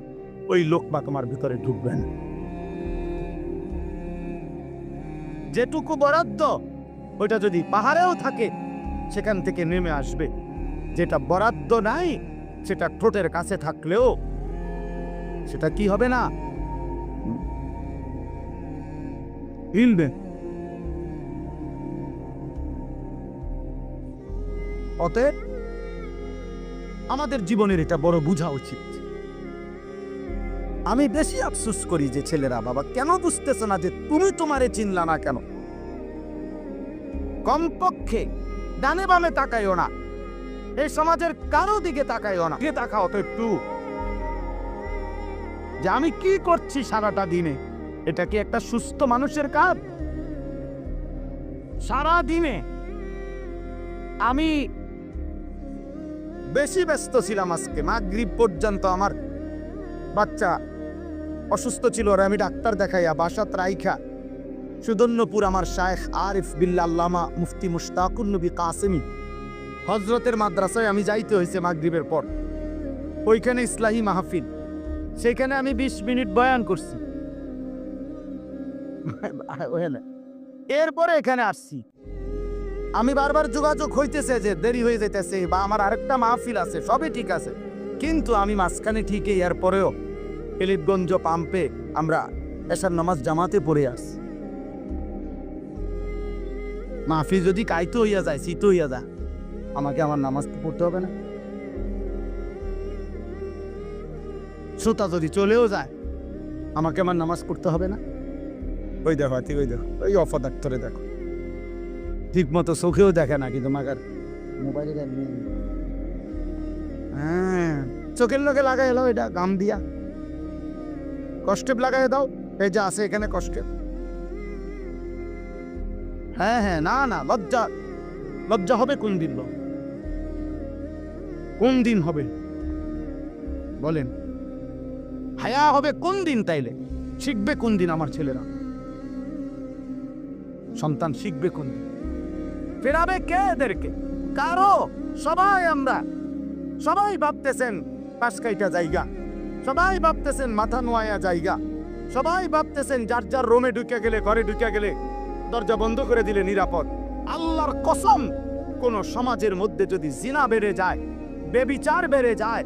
ওই লোকমা তোমার ভিতরে ঢুকবে না। যেটুকু বরাদ্দ ওইটা যদি পাহাড়েও থাকে, সেখান থেকে নেমে আসবে। যেটা বরাদ্দ নাই, সেটা ঠোঁটের কাছে থাকলেও সেটা কি হবে না, হিলবে। অতএব আমাদের জীবনের এটা বড় বোঝা উচিত। আমি বেশি আফসোস করি যে ছেলেরা, বাবা কেন বুঝতেছে না যে তুমি তোমারে চিনলা না কেন? কমপক্ষে ডানে বামে তাকাইও না, এই সমাজের কারো দিকে তাকাইও না, তাকাও তো একটু যে আমি কি করছি সারাটা দিনে। এটা কি একটা সুস্থ মানুষের কাজ? সারা দিনে আমি বেশি ব্যস্ত ছিলাম, আজকে মাগরিব পর্যন্ত আমার বাচ্চা অসুস্থ ছিল, আর আমি ডাক্তার দেখাইয়া বাসাত রাইখা সুদন্যপুর আমার শায়েখ আরিফ বিল্লাহ আল্লামা মুফতি মুশতাকুন নবী কাসেমি হজরতের মাদ্রাসায় আমি যাইতে হয়েছে মাগরিবের পর। ওইখানে ইসলাহি মাহফিল, সেখানে আমি 20 মিনিট বয়ান করছি। এরপরে এখানে আসছি, আমি বারবার যোগাযোগ হইতেছে যে দেরি হয়ে যাইতেছে, বা আমার আরেকটা মাহফিল আছে, সবই ঠিক আছে, কিন্তু আমি মাঝখানে ঠিকই এরপরেও এলিটগঞ্জ পাম্পে আমরা এশার নামাজ জামাতে পড়ে আসছি। মাহফিল যদি কাইতে হইয়া যায়, শীত হইয়া যায়, আমাকে আমার নামাজ পড়তে হবে না? শ্রোতা যদি চলেও যায়, আমাকে আমার নামাজ পড়তে হবে না? ওই দেখো, ওই দেখো, ওই অপদার্থরে দেখো, ঠিক মতো চোখেও দেখে না, কিন্তু মাগার মোবাইলে হ্যাঁ চোখের লোকে লাগাই এলো, এটা গাম দিয়া কষ্টেপ লাগাই দাও, এই যে আছে এখানে কষ্টেপ। হ্যাঁ হ্যাঁ, না না, লজ্জা, লজ্জা হবে কোন দিন? কোন দিন হবে বলেন? হায়া হবে কোন দিন? তাইলে শিখবে কোন দিন আমার ছেলেরা? সন্তান শিখবে কোন দিন? ফেরাবে কে এদেরকে? কারো। সবাই আমরা, সবাই ভাবতেছেন পাঁচকাইটা জায়গা, সবাই ভাবতেছেন মাথা নোয়া জায়গা, সবাই ভাবতেছেন যার যার রোমে ঢুকে গেলে, ঘরে ঢুকে গেলে দরজা বন্ধ করে দিলে নিরাপদ। আল্লাহর কসম, কোন সমাজের মধ্যে যদি জিনা বেড়ে যায়, বেবিচার বেড়ে যায়,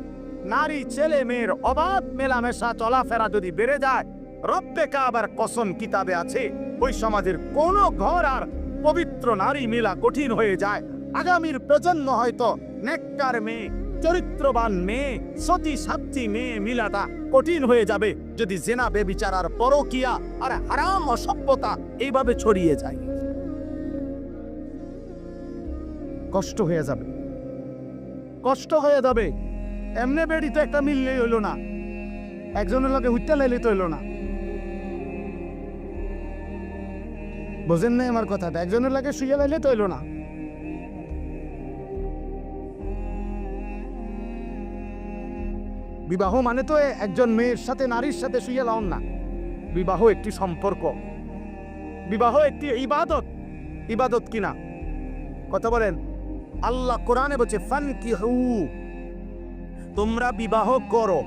নারী ছেলে মেয়ের অবাধ মেলামেশা চলাফেরা যদি বেড়ে যায়, রব্বে কাবার কসম কিতাবে আছে, ওই সমাজের কোন ঘর আর পবিত্র নারী মেলা কঠিন হয়ে যায়। আগামীর প্রজন্ম হয়তো নেককার মেয়ে, চরিত্রবান মেয়ে, সতী সাধ্বী মেয়ে মিলাটা কঠিন হয়ে যাবে যদি জেনা বেবিচার আর পরকিয়া আর হারাম অসভ্যতা এইভাবে ছড়িয়ে যায়। কষ্ট হয়ে যাবে, কষ্ট হয়ে যাবে। এমনি বেড়ি তো একটা মিললেই হইল না, একজনের লগে হুইটা লাইলে তো হইল না। বোঝেন নাই আমার কথাটা? একজনের লাগে শুয়ে লাইলে তো হইল না। বিবাহ মানে তো একজন মেয়ের সাথে নারীর সাথে শুয়ে লাউন না। বিবাহ একটি সম্পর্ক, বিবাহ একটি ইবাদত। ইবাদত কিনা কথা বলেন? আল্লাহ কোরআনে বলছে ফানকিহু, তোমরা বিবাহ করো।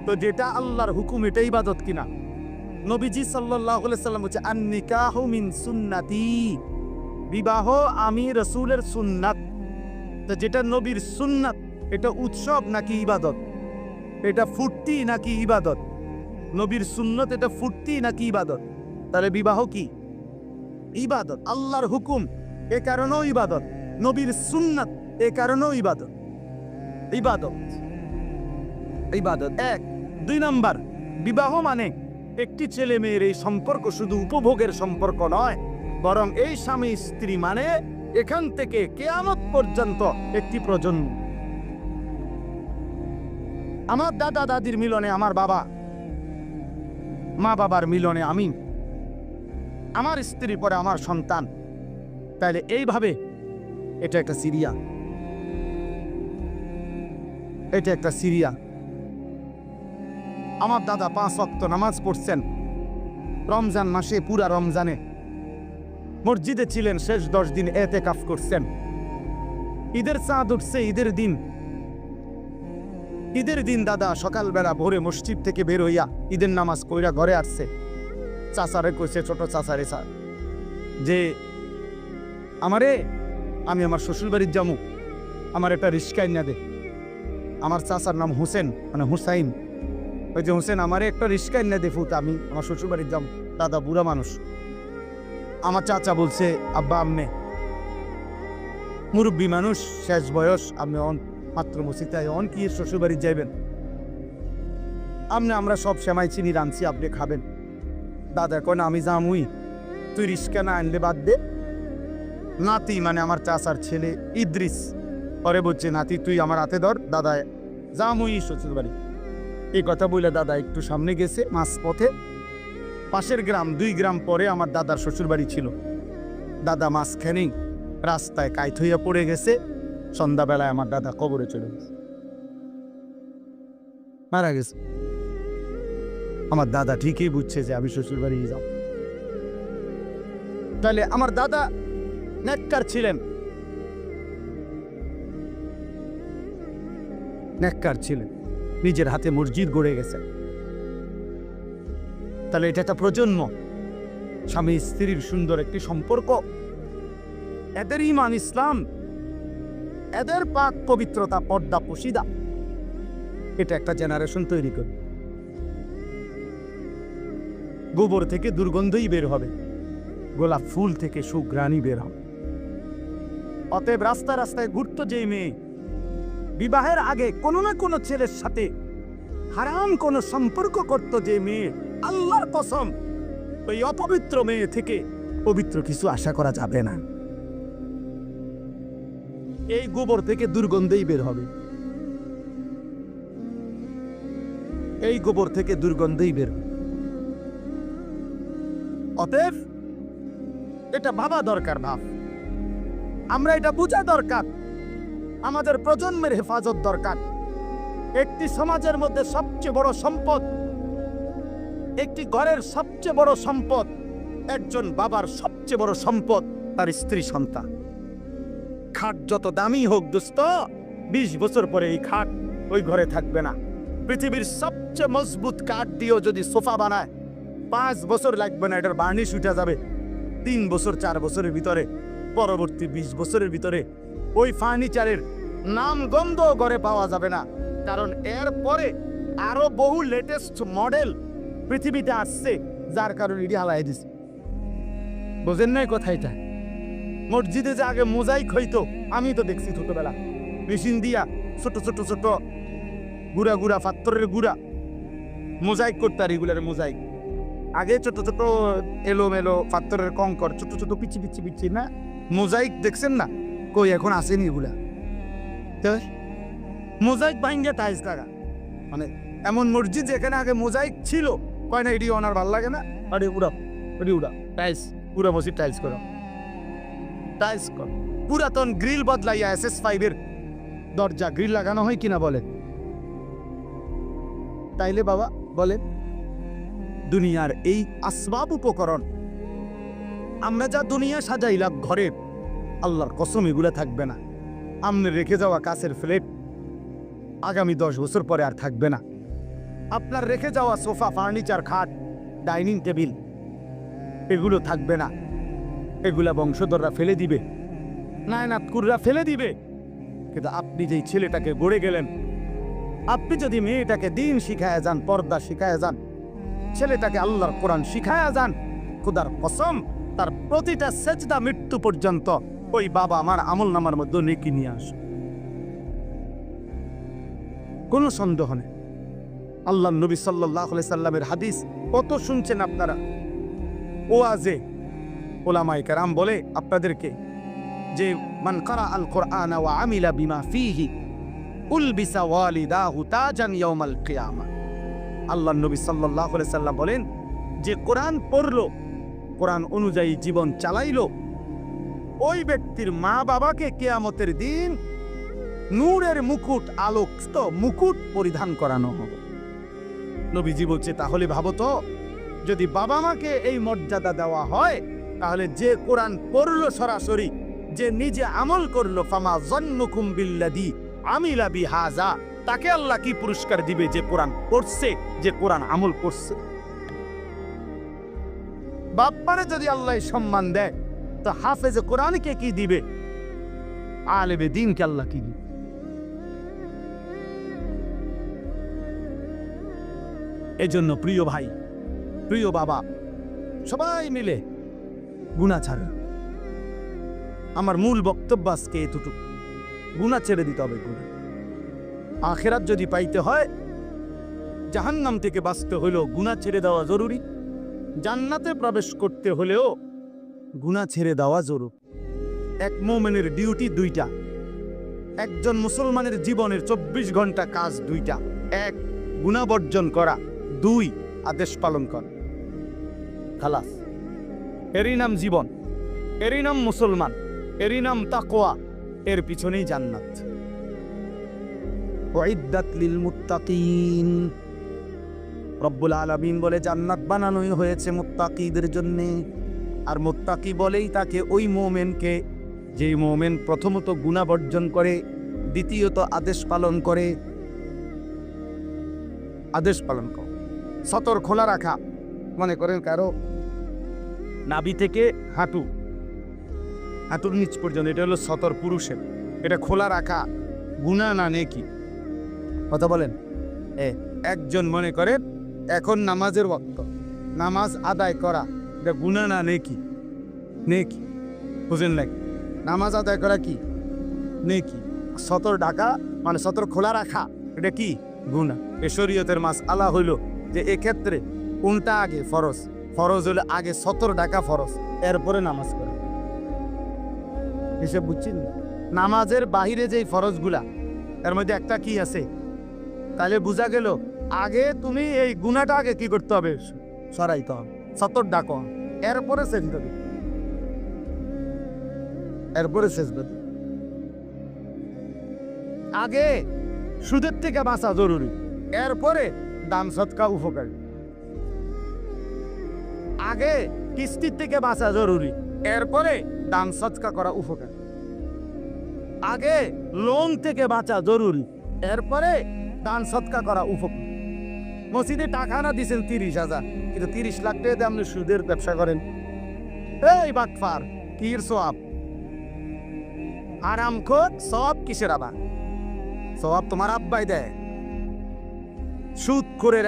তো যেটা আল্লাহর হুকুম, এটা ইবাদত কিনা? নবীজি সাল্লাল্লাহু আলাইহি সাল্লাম বলছে আন-নিকাহু মিন সুন্নতি, বিবাহ আমি রাসূলের সুন্নাত। তো যেটা নবীর সুন্নাত, এটা উৎসব নাকি ইবাদত? এটা ফুর্তি নাকি ইবাদত? নবীর সুন্নত এটা ফুর্তি নাকি ইবাদত? তাহলে বিবাহ কি? ইবাদত। আল্লাহর হুকুম এ কারণেও ইবাদত, নবীর সুন্নাত এ কারণেও ইবাদত। ইবাদত ইবাদত এক। 2 নাম্বার, বিবাহ মানে একটি ছেলে মেয়ের এই সম্পর্ক শুধু উপভোগের সম্পর্ক নয়, বরং এই স্বামী স্ত্রী মানে এখান থেকে কিয়ামত পর্যন্ত একটি প্রজন্ম। আমার দাদা দাদির মিলনে আমার বাবা, মা বাবার মিলনে আমি, আমার স্ত্রী পরে আমার সন্তান। তাহলে এইভাবে এটা একটা সিরিয়া, এটা একটা সিরিয়া। আমার দাদা 5 ওয়াক্ত নামাজ পড়ছেন রমজান মাসে, পুরা রমজানে মসজিদে ছিলেন, শেষ 10 দিন এতেকাফ করছেন। ঈদের চাঁদ উঠছে, ঈদের দিন দাদা সকালবেলা ভোরে মসজিদ থেকে বের হইয়া ঈদের নামাজ কইরা ঘরে আসছে। চাচারে কইছে, ছোট চাচারে, যে আমি আমার শ্বশুর বাড়ির যাবো, আমার একটা রিস্কায় না দে। আমার চাচার নাম হোসেন, মানে হুসাইন। ওই যে হোসেন, আমারে একটা রিস্কায় না দে ফুট, আমি আমার শ্বশুর বাড়ির যাবো। দাদা বুড়া মানুষ। আমার চাচা বলছে, আব্বা আম্মে মুরব্বী মানুষ, শেষ বয়স, আপনি মাত্র মসজিদায় কি শ্বশুর বাড়ি যাইবেন? আমরা সব সেমাই চিনি রাঁধছি, আপনি খাবেন। দাদা কয় না, আমি যামুই, তুই রিস্কা না আনলে বাদ দে। নাতি মানে আমার চাচার ছেলে ইদ্রিস পরে বলছে, নাতি তুই আমার হাতে ধর, দাদা যামুই শ্বশুর বাড়ি। এই কথা বলে দাদা একটু সামনে গেছে, মাঝ পথে পাশের গ্রাম, 2 গ্রাম পরে আমার দাদার শ্বশুর বাড়ি ছিল। দাদা মাঝখানে রাস্তায় কাইত হইয়া পড়ে গেছে। সন্ধ্যাবেলায় আমার দাদা কবরে চলে গেছে, মারা গেছে। আমার দাদা ঠিকই বুঝছে যে আমি শ্বশুর বাড়ি যাব। তাহলে আমার দাদা নেককার ছিলেন, নিজের হাতে মসজিদ গড়ে গেছে। তাহলে এটা একটা প্রজন্ম, স্বামী স্ত্রীর সুন্দর একটি সম্পর্ক, এদের ঈমান ইসলাম, এদের পাক পবিত্রতা, পর্দা পশিদা, এটা একটা জেনারেশন তৈরি করে। গোবর থেকে দুর্গন্ধই বের হবে, গোলাপ ফুল থেকে সুঘ্রাণই বের হবে। অতএব রাস্তায় রাস্তায় ঘুরতো যে মেয়ে, বিবাহের আগে কোনো না কোনো ছেলের সাথে হারাম কোনো সম্পর্ক করত যে মেয়ে, আল্লাহর কসম ওই অপবিত্র মেয়ে থেকে পবিত্র কিছু আশা করা যাবে না। এই গোবর থেকে দুর্গন্ধই বের হবে, এই গোবর থেকে দুর্গন্ধই বের হবে। অতএব এটা ভাবা দরকার, আমরা এটা বোঝা দরকার, আমাদের প্রজন্মের হেফাজত দরকার। একটি সমাজের মধ্যে সবচেয়ে বড় সম্পদ, একটি ঘরের সবচেয়ে বড় সম্পদ, একজন বাবার সবচেয়ে বড় সম্পদ তার স্ত্রী সন্তান। খাট যত দামি হোক দোস্ত, 20 বছর পরে এই খাট ওই ঘরে থাকবে না। পৃথিবীর সবচেয়ে মজবুত কাঠ দিয়েও যদি সোফা বানায়, 5 বছর লাগবে না, এটার বার্নিশ উঠে যাবে। 3 বছর 4 বছরের ভিতরে, পরবর্তী 20 বছরের ভিতরে ওই ফার্নিচারের নাম গন্ধ ঘরে পাওয়া যাবে না। কারণ এর পরে আরো বহু লেটেস্ট মডেল পৃথিবীতে আসছে, যার কারণে এটি হালাই দিছে। বোঝেন নাই কথাইটা? মসজিদে যে আগে মোজাইক হইতো, আমি তো দেখছি ছোটবেলা, মেশিন দিয়া ছোট ছোট ছোট গুড়া গুড়া পাথরের গুড়া মোজাইক করতে, আর রেগুলার মোজাইক। আগে ছোট ছোট এলোমেলো পাথরের কঙ্কর, ছোট ছোট পিচি পিচি পিচি না মোজাইক দেখছেন না? কই এখন আসেনি এগুলা। মোজাইক ভাঙ্গে টাইলস লাগা, মানে এমন মসজিদ যেখানে আগে মোজাইক ছিল, কয় না এটি ওনার ভাল লাগে না, আরে উড়া টাইলস, পুরা মসজিদ টাইলস করো, টাইলস কর। পুরাতন গ্রিল বদলাইয়া SS5 এর দরজা গ্রিল লাগানো হয় কিনা বলেন? তাইলে বাবা বলেন, দুনিয়ার এই আসবাব উপকরণ আমরা যা দুনিয়া সাজাইলাম ঘরের, আল্লাহর কসম এগুলা থাকবে না। আমনে রেখে যাওয়া কাছের প্লেট আগামী 10 বছর পরে আর থাকবে না। আপনার রেখে যাওয়া সোফা, ফার্নিচার, খাট, ডাইনিং টেবিল, এগুলো থাকবে না। এগুলা বংশধররা ফেলে দিবে, নায়নাতকুররা ফেলে দিবে, কিন্তু আপনি যেই ছেলেটাকে গড়ে গেলেন, আপনি যদি মেয়েটাকে দিন শিখায়া যান, পর্দা শিখায়া যান, ছেলেটাকে আল্লাহর কোরআন শিখায়া যান, খোদার কসম তার প্রতিটা সেজদা মৃত্যু পর্যন্ত ওই বাবা আমার আমল নামার মধ্যে নেকি নিয়ে আসে, কোনো সন্দেহ নেই। আল্লাহ নবী সাল্লাল্লাহু আলাইহি সাল্লামের হাদিস কত শুনছেন আপনারা। ওয়াজে উলামায়ে কেরাম বলে আপনাদেরকে যে মান কারা আল কোরআন ওয়া আমিলা বিমা ফিহি উলবিসা ওয়ালিদাহু তাজান ইয়াউমাল কিয়ামা। আল্লাহ নবী সাল্লাল্লাহু আলাইহি সাল্লাম বলেন, যে কোরআন পড়লো, কোরআন অনুযায়ী জীবন চালাইলো, ওই ব্যক্তির মা বাবাকে কিয়ামতের দিন নূরের মুকুট, আলোকিত মুকুট পরিধান করানো হবে। নবীজি বলছে, তাহলে ভাবো তো, যদি বাবা মাকে এই মর্যাদা দেওয়া হয়, তাহলে যে কোরআন পড়লো সরাসরি, যে নিজে আমল করলো, ফামা যান্নুকুম বিল্লাযী আমিলা বিহাযা, তাকে আল্লাহ কি পুরস্কার দিবে? যে কোরআন পড়ছে, যে কোরআন আমল করছে। বাপ্পারে যদি আল্লাহ সম্মান দেয়, তো হাফেজে কোরআনকে কি দিবে? আলেমে দ্বীনকে আল্লাহ কি দিবে? এজন্য প্রিয় ভাই, প্রিয় বাবা, সবাই মিলে গুনাহ ছাড়ে। আমার মূল বক্তব্য আজকে এতটুকু, গুনাহ ছেড়ে দিতে হবে। গুনাহ আখিরাত যদি পাইতে হয়, জাহান্নাম থেকে বাঁচতে হলেও গুনাহ ছেড়ে দেওয়া জরুরি, জান্নাতে প্রবেশ করতে হলেও গুনাহ ছেড়ে দেওয়া জরুরি। এক মুমিনের ডিউটি দুইটা, একজন মুসলমানের জীবনের 24 ঘন্টা কাজ দুইটা। এক, গুনাহ বর্জন করা, দুই, আদেশ পালন করা। খালাস, এরই নাম জীবন, এরই নাম মুসলমান, এরই নাম তাকওয়া, এর পিছনেই জান্নাত। উইদ্দাত লিল মুত্তাকিন, রব্বুল আলামিন বলে জান্নাত বানানোই হয়েছে মুত্তাকিদের জন্য। আর মুত্তাকি বলেই তাকে ওই মুমিনকে, যেই মুমিন প্রথমত গুনাহ বর্জন করে, দ্বিতীয়ত আদেশ পালন করে। আদেশ পালন কর, সতর খোলা রাখা। মনে করেন কারো নাভি থেকে হাঁটুর নিচ পর্যন্ত, এটা হলো সতর পুরুষের, এটা খোলা রাখা গুনাহ না নেকি? কথা বলেন। একজন মনে করেন এখন নামাজের ওয়াক্ত, নামাজ আদায় করা, এটা গুনাহ না নেকি? নেকি, বুঝেন নাকি? নামাজ আদায় করা কি নেকি? সতর ঢাকা মানে সতর খোলা রাখা, এটা কি? গুনাহ। এ শরীয়তের মাসআলা হইল যে এক্ষেত্রে কোনটা আগে ফরজ? ফরজ হলে আগে সতর ঢাকা ফরজ, এরপরে নামাজ করা। হিসেব বুঝছেন? নামাজের বাহিরে যেই ফরজগুলা, এর মধ্যে একটা কি আছে? তাহলে বোঝা গেল আগে তুমি এই গুনাহটা আগে কি করতে হবে? সরাইতে হবে, সতর ডাকো, এরপরে সেজদা দিবে, এরপরে সেজদা দিবে। আগে সুদের থেকে বাঁচা জরুরি, এরপরে দান সদকা উপকারী। আগে কিস্তির থেকে বাঁচা জরুরি, এরপরে দান সদকা করা উপকারী। আগে লোন থেকে বাঁচা জরুরি, এরপরে দান সদকা করা উপকারী। মসজিদে টাকা না দিয়েছেন 30,000, কিন্তু 30 লাখ টাকা দিয়ে আপনি সুদের ব্যবসা করেন, এই বাটফার, কির সওয়াব? আরাম খোদ, সওয়াব কিসের? আবার সওয়াব তোমার আব্বাই দেয়। সুদ করে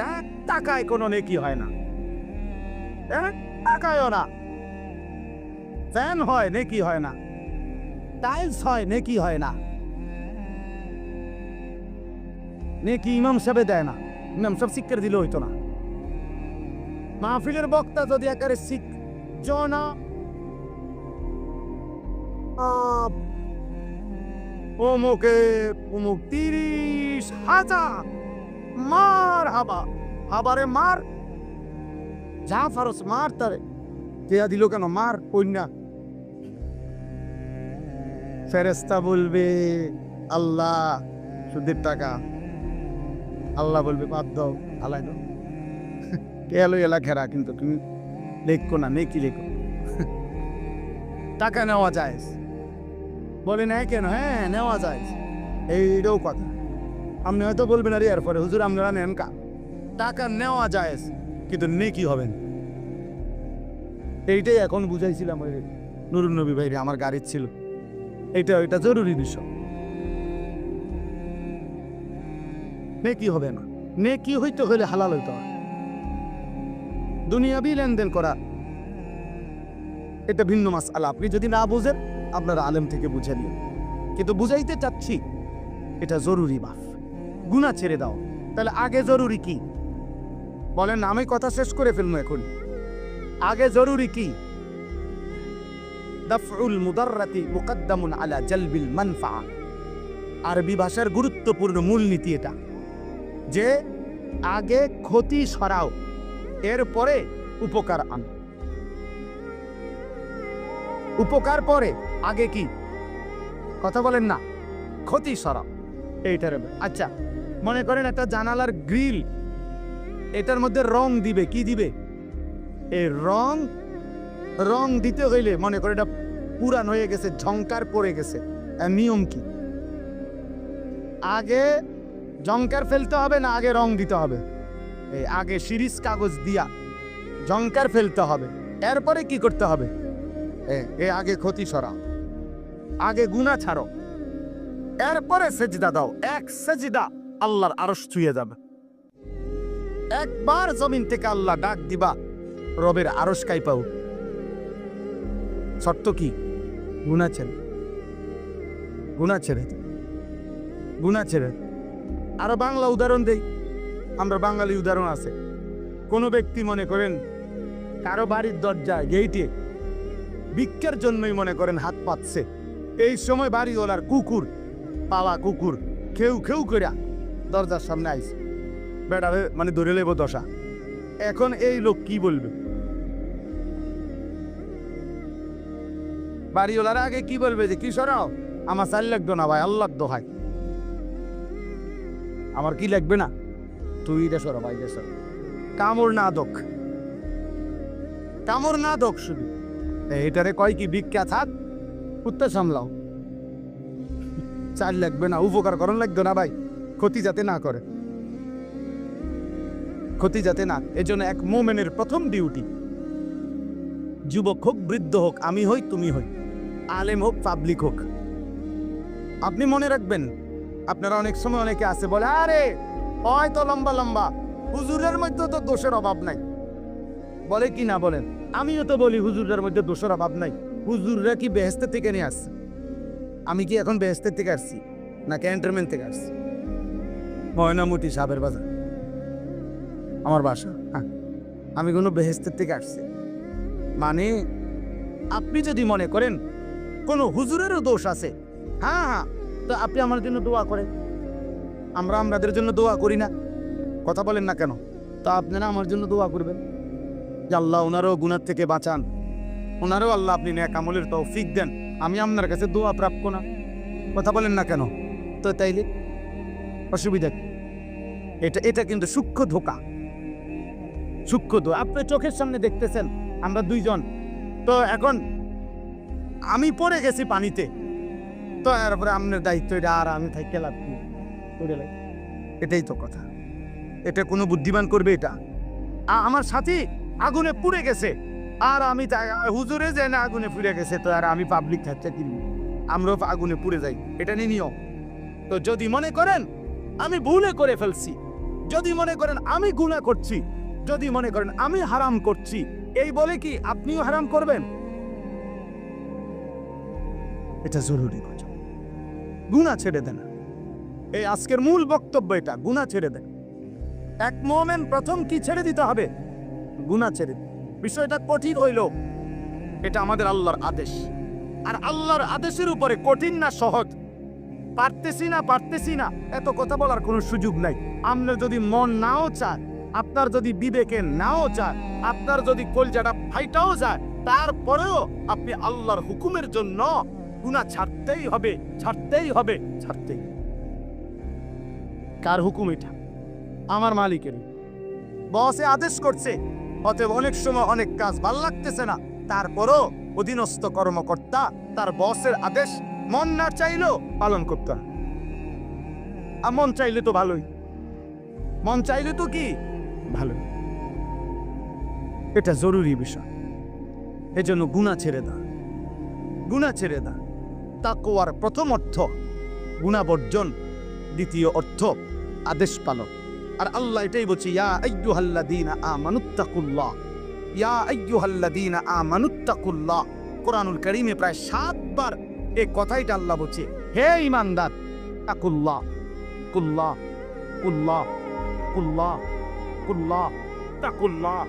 টাকায় কোনো নেকি হয় না, টাকায়ও না। ফ্যান হয় নেকি হয় না, টাইলস হয় নেকি হয় না, নেকি ইমাম সাহেব দেয় না। ইমাম সাহেব শিক্ষা দিলে হইতো না। মাহফিলের বক্তা যদি একারে শিখ জনা অমুকে অমুক 30,000 মার হাবা, হাবারে মার, যা ফারস মার, তারে দেয়া দিল কেন? মার কন্যা। ফেরেস্তা বলবে আল্লাহ সুদের টাকা, আল্লাহ বলবে বাদ দাও, হালাই দাও, এলো এলা খেরা, কিন্তু তুমি লেখো না, নেকি লেখো। টাকা নেওয়া যায়, বলে না কেন? হ্যাঁ নেওয়া যায়, এইটাও কথা। আপনি হয়তো বলবেন আরে এরপরে হুজুর আপনারা নেন কা, টাকা নেওয়া যায় কিন্তু নেকি হবেন। এইটাই এখন বুঝাইছিলাম ওই নুরুন নবী ভাইরে, আমার গাড়ির ছিল। এটা জরুরি বিষয়। নেকি হবে না। নেকি হইতে হলে হালাল হইতে হয়। দুনিয়াবি লেনদেন করা এটা ভিন্ন মাসআলা। আপনি যদি না বুঝেন আপনারা আলেম থেকে বুঝে নিন, কিন্তু বুঝাইতে চাচ্ছি এটা জরুরি। বাফ গুনাহ ছেড়ে দাও। তাহলে আগে জরুরি কি বলেন? আমি কথা শেষ করে ফেলবো এখন। আগে জরুরি কি? দাফউল মুদাররাতি মুকদ্দামুন আলা জালবিল মানফা। আরবি ভাষার গুরুত্বপূর্ণ মূলনীতি এটা, যে আগে ক্ষতি সরাও, এরপরে উপকার আনো। উপকার পরে, আগে কি? কথা বলেন না, ক্ষতি সরাও। এইটার আচ্ছা, মনে করেন একটা জানালার গ্রিল, এটার মধ্যে রং দিবে, কি দিবে? এই রং দিতে হইলে মনে করেন এটা পুরান হয়ে গেছে, ঝংকার পড়ে গেছে, নিয়ম কি? আগে ঝংকার ফেলতে হবে না আগে রং দিতে হবে? আগে শিরিষ কাগজ দিয়া ঝংকার ফেলতে হবে, এরপরে কি করতে হবে? আগে ক্ষতি সরাও, আগে গুনাহ ছাড়ো, এরপরে সেজদা দাও। এক সেজদা আল্লাহর আরশ ছুঁয়ে যাবে। একবার জমিন থেকে আল্লাহ ডাক দিবা, রবের আরশ কাঁপাও। শর্ত কি? গুনাহ ছেড়ে, গুনাহ ছেড়ে, গুনাহ ছেড়ে। আরো বাংলা উদাহরণ দেই, আমরা বাঙালি উদাহরণ আছে। কোনো ব্যক্তি মনে করেন কারো বাড়ির দরজা গেইটে ভিক্ষার জন্যই মনে করেন হাত পাতছে, এই সময় বাড়িওয়ালার কুকুর, পালা কুকুর খেউ খেউ কইরা দরজার সামনে আইছে, বেড়াবে মানে ধরে লেব দশা। এখন এই লোক কি বলবে? বাড়িওয়ালারা আগে কি বলবে? যে কি সরাও, আমার চাল লাগতো না ভাই, আল্লাহ দোহাই, আমার কি লাগবে না, তুই এটা সরা ভাই, দেশ কামড় না দোক, কামড় না দোক। শুধু এটারে কয় কি ভিক্ষা থাক, কুত্তা সামলাও, চাল লাগবে না, উপকার করণ লাগতো না ভাই, ক্ষতি যাতে না করে, ক্ষতি যাতে না। এজন্য এক মোমেনের প্রথম ডিউটি, যুবক হোক বৃদ্ধ হোক, আমি হই তুমি হই, আলেম হোক পাবলিক হোক, আপনি মনে রাখবেন। আপনারা অনেক সময় অনেকে আছে বলে, আরে হয়তো লম্বা লম্বা হুজুরের মধ্যে তো দোষের অভাব নাই, বলে কি না বলেন? আমিও তো বলি হুজুরের মধ্যে দোষের অভাব নাই। হুজুররা কি বেহেশতের থেকে নিয়ে আসছে? আমি কি এখন বেহেশতের থেকে আসছি না ক্যান্টনমেন্ট থেকে আসছি? ময়নামতি সাবের বাজার আমার বাসা। হ্যাঁ, আমি কোনো বেহেশতের থেকে আসছি মানে? আপনি যদি মনে করেন কোনো হুজুরেরও দোষ আছে, হ্যাঁ হ্যাঁ, তো আপনি আমার জন্য দোয়া করেন। আমরা আমাদের জন্য দোয়া করি না? কথা বলেন না কেন? তা আপনারা আমার জন্য দোয়া করবেন যে আল্লাহ ওনারও গুনাহ থেকে বাঁচান, ওনারও আল্লাহ আপনি নেক আমলের তৌফিক দেন। আমি আপনার কাছে দোয়া প্রাপ্য না? কথা বলেন না কেন? তো তাইলে অসুবিধা কি? এটা কিন্তু সূক্ষ্ম ধোঁকা, সূক্ষ্ম ধোঁকা। আপনি চোখের সামনে দেখতেছেন আমরা দুইজন, তো এখন আমি পড়ে গেছি পানিতে, তো এরপরে আপনার দায়িত্ব এটা, আর আমি থাকি লাভ কি? এটাই তো কথা। এটা কোনো বুদ্ধিমান করবে? এটা আমার সাথী আগুনে পুড়ে গেছে, আর আমি হুজুরে যে না আগুনে পুড়ে গেছে, তো আর আমি পাবলিক থাকতে কিনব, আমরাও আগুনে পুড়ে যাই, এটা নিয়ে নিয়ম। তো যদি মনে করেন আমি ভুলে করে ফেলছি, যদি মনে করেন আমি গুনাহ করছি, যদি মনে করেন আমি হারাম করছি, এই বলে কি আপনিও হারাম করবেন? এটা জরুরি কথা। গুনাহ ছেড়ে দেন। এই আজকের মূল বক্তব্য এটা, গুনাহ ছেড়ে দেন। এক মোমেন প্রথম কি ছেড়ে দিতে হবে? গুনাহ ছেড়ে। বিষয়টা কঠিন হইল, এটা আমাদের আল্লাহর আদেশ, আর আল্লাহর আদেশের উপরে কঠিন না সহজ, পারতেছি না এত কথা বলার কোনো সুযোগ নাই। আপনার যদি মন নাও চায়, আপনার যদি বিবেকে নাও চায়, আপনার যদি কলজাটা ফাইটাও যায়, তারপরেও আপনি আল্লাহর হুকুমের জন্য গুনাহ ছাড়তেই হবে, ছাড়তেই হবে, ছাড়তেই। কার হুকুম এটা? আমার মালিকের। বসে আদেশ করছে, অতএব অনেক সময় অনেক কাজ ভাল লাগতেছে না, তারপরও অধীনস্থ কর্মকর্তা তার বসের আদেশ মন না চাইলেও পালন করতে হয়। আর মন চাইলে তো ভালোই, মন চাইলে তো কি ভালো। এটা জরুরি বিষয়। এজন্য গুনাহ ছেড়ে দাও, গুনাহ ছেড়ে দাও। তাকওয়ার প্রথম অর্থ গুনাহ বর্জন, দ্বিতীয় অর্থ আদেশ পালন। আর আল্লাহ এটাই বলছে, ইয়া আইয়ুহাল্লাযীনা আমানুত্তাকুল্লাহ, ইয়া আইয়ুহাল্লাযীনা আমানুত্তাকুল্লাহ। কোরআনুল কারীমে প্রায় 7 বার এই কথাইটা আল্লাহ বলছে, হে ঈমানদার, তাকুল্লাহ, কুল্লাহ, কুল্লাহ, কুল্লাহ, কুল্লাহ, তাকুল্লাহ,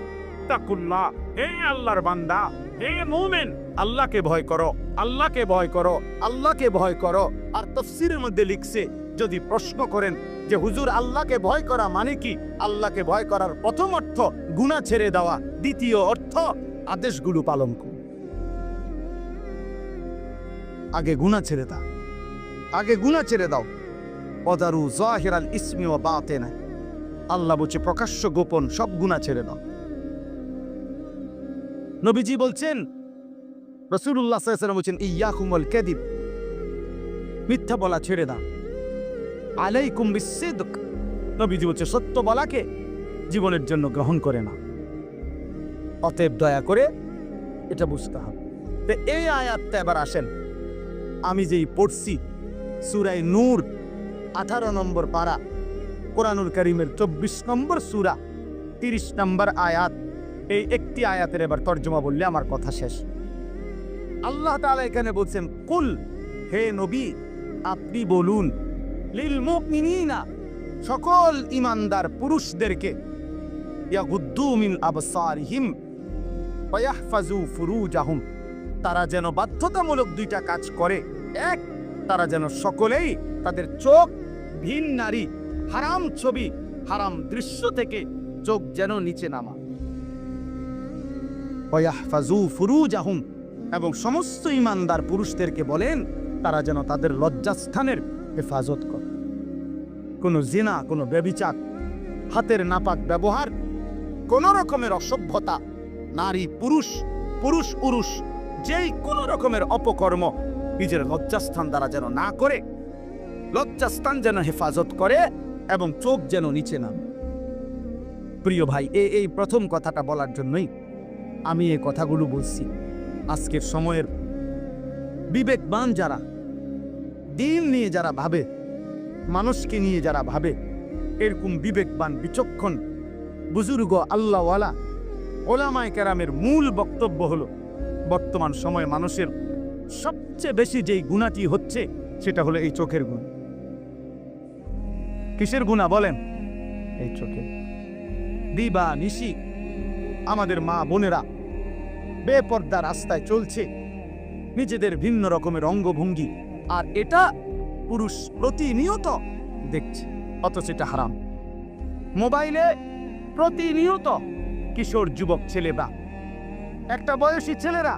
তাকুল্লাহ। হে আল্লাহর বান্দা, হে মুমিন, আল্লাহকে ভয় করো, আল্লাহকে ভয় করো, আল্লাহকে ভয় করো। আর তাফসীরের মধ্যে লিখছে, যদি প্রশ্ন করেন যে হুজুর আল্লাহকে ভয় করা মানে কি, আল্লাহকে ভয় করার প্রথম অর্থ গুনাহ ছেড়ে দেওয়া, দ্বিতীয় অর্থ আদেশগুলো পালন করা। আগে গুনাহ ছেড়ে দাও, আগে গুনাহ ছেড়ে দাও। ওয়াদারু যাহিরাল ইসমি ওয়া বাতিনা, আল্লাহ বলছে প্রকাশ্য গোপন সব গুনাহ ছেড়ে দাও। নবীজি বলছেন, রাসূলুল্লাহ সাল্লাল্লাহু আলাইহি ওয়াসাল্লাম বলছেন, ইয়াকুম ওয়াল কাযিব, মিথ্যা বলা ছেড়ে দাও। আলাইকুম বিসসিদক, নবীজি বলছে সত্য বলাকে জীবনের জন্য গ্রহণ করে না। অতএব দয়া করে এটা বুঝতে হবে। তো এই আয়াতটা এবার আসেন, আমি যেই পড়ছি সূরা নূর 18 নম্বর পারা, কোরআনুল কারীমের 24 নম্বর সূরা 30 নম্বর আয়াত, এই একটি আয়াতের এবার তর্জমা বললে আমার কথা শেষ। আল্লাহ তাআলা এখানে বলছেন, কুল, হে নবী আপনি বলুন, লিল মুমিনিনা, সকল ঈমানদার পুরুষদেরকে, ইয়াগুদ্দু মিন আবসারিহিম ওয়া ইয়াহফাজু ফুরুজাহুম, তারা যেন বাধ্যতামূলক দুইটা কাজ করে। এক, তারা যেন সকলেই তাদের চোখ ভিন নারী, হারাম ছবি, হারাম দৃশ্য থেকে চোখ যেন নিচে নামা। ওয়া ইয়াহফাজু ফুরুজাহুম, এবং সমস্ত ঈমানদার পুরুষদেরকে বলেন তারা যেন তাদের লজ্জাস্থানের হেফাজত করে। কোনো জিনা, কোনো ব্যভিচার, হাতের নাপাক ব্যবহার, কোন রকমের অসভ্যতা, নারী পুরুষ, পুরুষ পুরুষ, যেই কোন রকমের অপকর্ম নিজের লজ্জাস্থান দ্বারা যেন না করে, লজ্জাস্থান যেন হেফাজত করে এবং চোখ যেন নিচে নামে। প্রিয় ভাই, এই প্রথম কথাটা বলার জন্যই আমি এই কথাগুলো বলছি। আজকের সময়ের বিবেকবান যারা, দিন নিয়ে যারা ভাবে, মানুষকে নিয়ে যারা ভাবে, এরকম বিবেকবান বিচক্ষণ বুজুর্গ আল্লাহওয়ালা ওলামায়ে কেরামের মূল বক্তব্য হলো, বর্তমান সময়ে মানুষের সবচেয়ে বেশি যেই গুনাহটি হচ্ছে সেটা হলো এই চোখের গুনাহ। কিসের গুনাহ বলেন? এই চোখের। দিবা নিশি আমাদের মা বোনেরা বেপর্দা রাস্তায় চলছে, নিজেদের ভিন্ন রকমের অঙ্গভঙ্গি, আর এটা পুরুষ প্রতিনিয়ত দেখছে, অথচ এটা হারাম। মোবাইলে প্রতিনিয়ত কিশোর যুবক ছেলেরা, একটা বয়সী ছেলেরা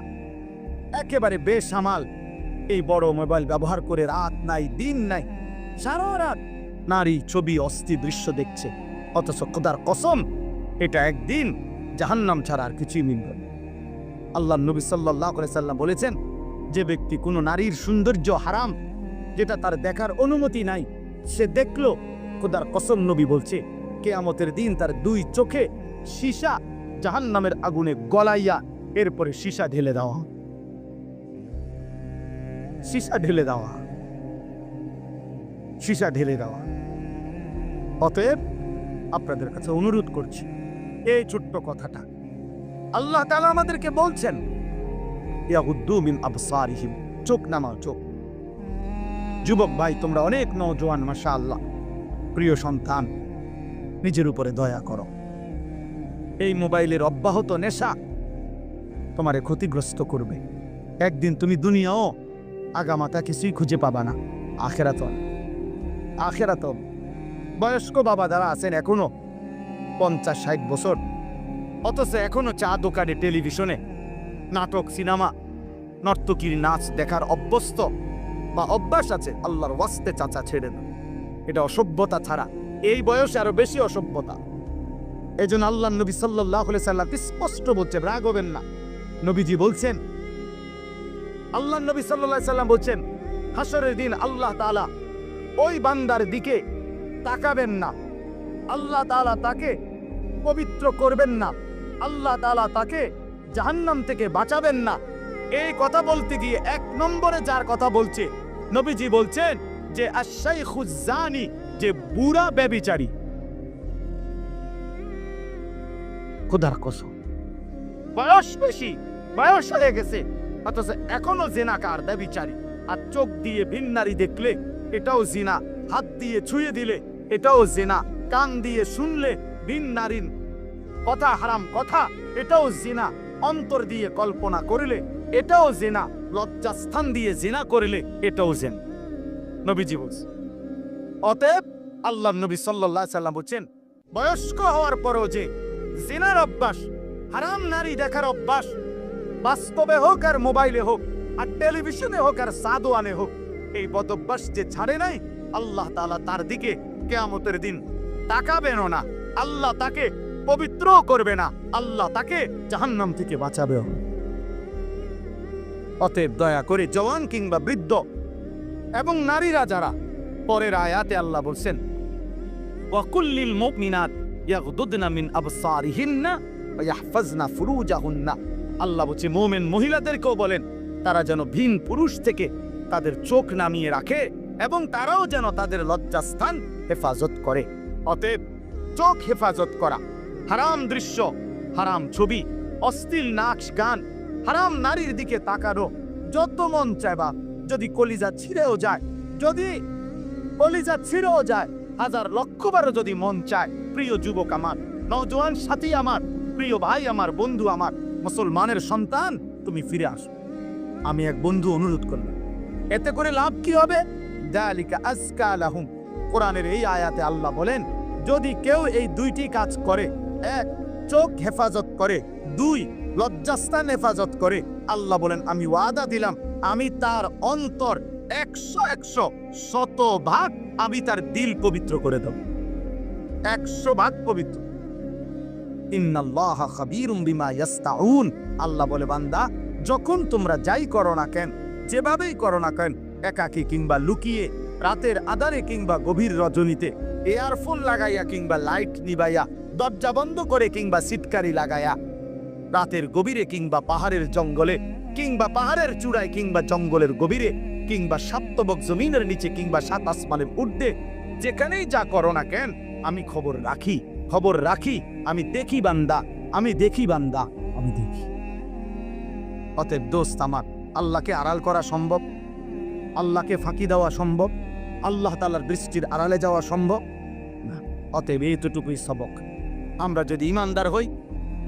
একেবারে বেসামাল এই বড় মোবাইল ব্যবহার করে রাত নাই দিন নাই সারা রাত নারী ছবি অস্থি দৃশ্য দেখছে, অথচ খোদার কসম এটা একদিন জাহান্নাম ছাড়া আর কিছুই মিলবে না। আল্লাহ নবী সাল্লাল্লাহু আলাইহি সাল্লাম বলেছেন, যে ব্যক্তি কোনো নারীর সৌন্দর্য হারাম, যেটা তার দেখার অনুমতি নাই, সে দেখলো, খোদার কসম নবী বলছে কিয়ামতের দিন তার দুই চোখে সীসা জাহান্নামের আগুনে গলাইয়া এরপরে সীসা ঢেলে দেওয়া, সীসা ঢেলে দেওয়া, সীসা ঢেলে দেওয়া। অতএব আপনাদের কাছে অনুরোধ করছি, এই ছোট্ট কথাটা আল্লাহ তাআলা আমাদেরকে বলছেন, ইয়াগুদ্দু মিন আবসারিহিম, চোখ নামাও, চোখ। যুবক ভাই, তোমরা অনেক নওজোয়ান, মাশাআল্লাহ, প্রিয় সন্তান, নিজের উপরে দয়া করো। এই মোবাইলের অব্যাহত নেশা তোমারে ক্ষতিগ্রস্ত করবে। একদিন তুমি দুনিয়াও আগামাতা কিছুই খুঁজে পাবা না, আখেরাত। বয়স্ক বাবা যারা আছেন এখনো 50-60 বছর, অথচ এখনো চা দোকানে, টেলিভিশনে নাটক, সিনেমা, নর্তকীর নাচ দেখার অভ্যস্ত বা অভ্যাস আছে, আল্লাহর ওয়াস্তে চাচা ছেড়ে না। এটা অসভ্যতা ছাড়া এই বয়সে আরো বেশি অসভ্যতা। এই জন্য আল্লাহ নবী সাল্লাল্লাহু আলাইহি সাল্লাম স্পষ্ট বলছে, রাগ হবেন না। নবীজি বলছেন, আল্লাহ নবী সাল্লাল্লাহু আলাইহি সাল্লাম বলছেন, হাসরের দিন আল্লাহ তাআলা ওই বান্দার দিকে তাকাবেন না, আল্লাহ তাআলা তাকে পবিত্র করবেন না, আল্লাহ তাআলা তাকে জাহান্নাম থেকে বাঁচাবেন না। এই কথা বলতে গিয়ে 1 নম্বরে যার কথা বলছে, নবীজি বলছেন যে আশ-শাইখুজ জানি যে বুড়া ব্যভিচারী, খোদার কসম, বয়স বেশি, বয়স হয়ে গেছে, অথচ এখনো জেনাকার ব্যভিচারী। আর চোখ দিয়ে ভিন নারী দেখলে এটাও জিনা, হাত দিয়ে ছুঁয়ে দিলে এটাও জিনা, কান দিয়ে শুনলে ভিন নারীর কথা, হারাম কথা, এটাও জিনা, অন্তর দিয়ে কল্পনা করলে এটাও জিনা, লজ্জাস্থান দিয়ে জিনা করলে এটাও জিনা। নবীজি বলছেন। অতএব আল্লাহ নবী সাল্লাল্লাহু আলাইহি সাল্লাম বলছেন, বয়স্ক হওয়ার পরও যে জিনার অভ্যাস, হারাম নারী দেখার অভ্যাস, বাস্তবে হোক আর মোবাইলে হোক আর টেলিভিশনে হোক আর সাদোয়ানে হোক, এই বদ অভ্যাস যে ছাড়ে নাই, আল্লাহ তাআলা তার দিকে কিয়ামতের দিন তাকাবেন না, আল্লাহ তাকে পবিত্র করবে না, আল্লাহ তাকে জাহান্নাম থেকে বাঁচাবে। অতএব দয়া করে জওয়ান কিংবা বৃদ্ধ এবং নারীরা যারা, পরের আয়াতে আল্লাহ বলছেন, ওয়াকুল্লিল মুমিনাত ইয়াগদুদনা মিন আবসারিহিন্না ওয়া ইয়াহফাজনা ফুরুজাহুন্না। আল্লাহ বলছে মুমিন মহিলাদেরকেও বলেন তারা যেন ভিন পুরুষ থেকে তাদের চোখ নামিয়ে রাখে এবং তারাও যেন তাদের লজ্জাস্থান হেফাজত করে। অতএব চোখ হেফাজত করা, হারাম দৃশ্য, হারাম ছবি, অশ্লীল নাচ গান, হারাম নারীর দিকে তাকানো যত মন চাইবা, যদি কলিজা ছিঁড়েও যায়, যদি কলিজা ছিঁড়েও যায়, হাজার লক্ষবারও যদি মন চায়, প্রিয় যুবক আমার, নওজোয়ান সাথী আমার, প্রিয় ভাই আমার, বন্ধু আমার, মুসলমানের সন্তান, তুমি ফিরে আসো। আমি এক বন্ধু অনুরোধ করলাম, এতে করে লাভ কি হবে? যালিকা আজকা লাহুম। কোরআনের এই আয়াতে আল্লাহ বলেন, যদি কেউ এই দুইটি কাজ করে, এক চোখ হেফাজত করে, দুই লজ্জাস্থান হেফাজত করে, আল্লাহ বলেন আমি ওয়াদা দিলাম, আমি তার অন্তর 100 100% আমি তার দিল পবিত্র করে দেব, 100% পবিত্র। ইন্নাল্লাহা খাবীরুম বিমা ইয়াসতাউন। আল্লাহ বলে, বান্দা যখন তোমরা যাই করো না কেন, যেভাবেই করো না কেন, একাকী কিংবা লুকিয়ে, রাতের আধারে কিংবা গভীর রজনীতে, এয়ারফোন লাগাইয়া কিংবা লাইট নিবাইয়া, দরজা বন্ধ করে কিংবা সিটকারি লাগাইয়া, রাতের গভীরে কিংবা পাহাড়ের জঙ্গলে কিংবা পাহাড়ের চূড়ায় কিংবা জঙ্গলের গভীরে কিংবা সাতবক জমিনের নিচে কিংবা সাত আসমানের ঊর্ধ্বে, যেখানেই যা করো না কেন, আমি খবর রাখি, খবর রাখি, আমি দেখি বান্দা, আমি দেখি বান্দা, আমি দেখি। অতএব দোস্ত আমার, আল্লাহকে আড়াল করা সম্ভব? আল্লাহকে ফাঁকি দেওয়া সম্ভব? আল্লাহ তাআলার দৃষ্টির আড়ালে যাওয়া সম্ভব না। অতএব এতটুকুই সবক, আমরা যদি ইমানদার হই,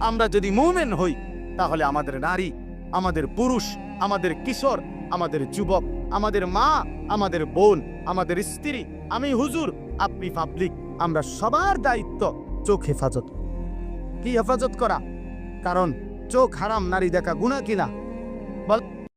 আমরা যদি মুমিন হই, তাহলে আমাদের নারী, আমাদের পুরুষ, আমাদের কিশোর, আমাদের যুবক, আমাদের মা, আমাদের বোন, আমাদের স্ত্রী, আমি হুজুর, আপনি পাবলিক, আমরা সবার দায়িত্ব চোখ হেফাজত। কি হেফাজত করা? কারণ চোখ হারাম নারী দেখা গুনাহ কিনা? বল।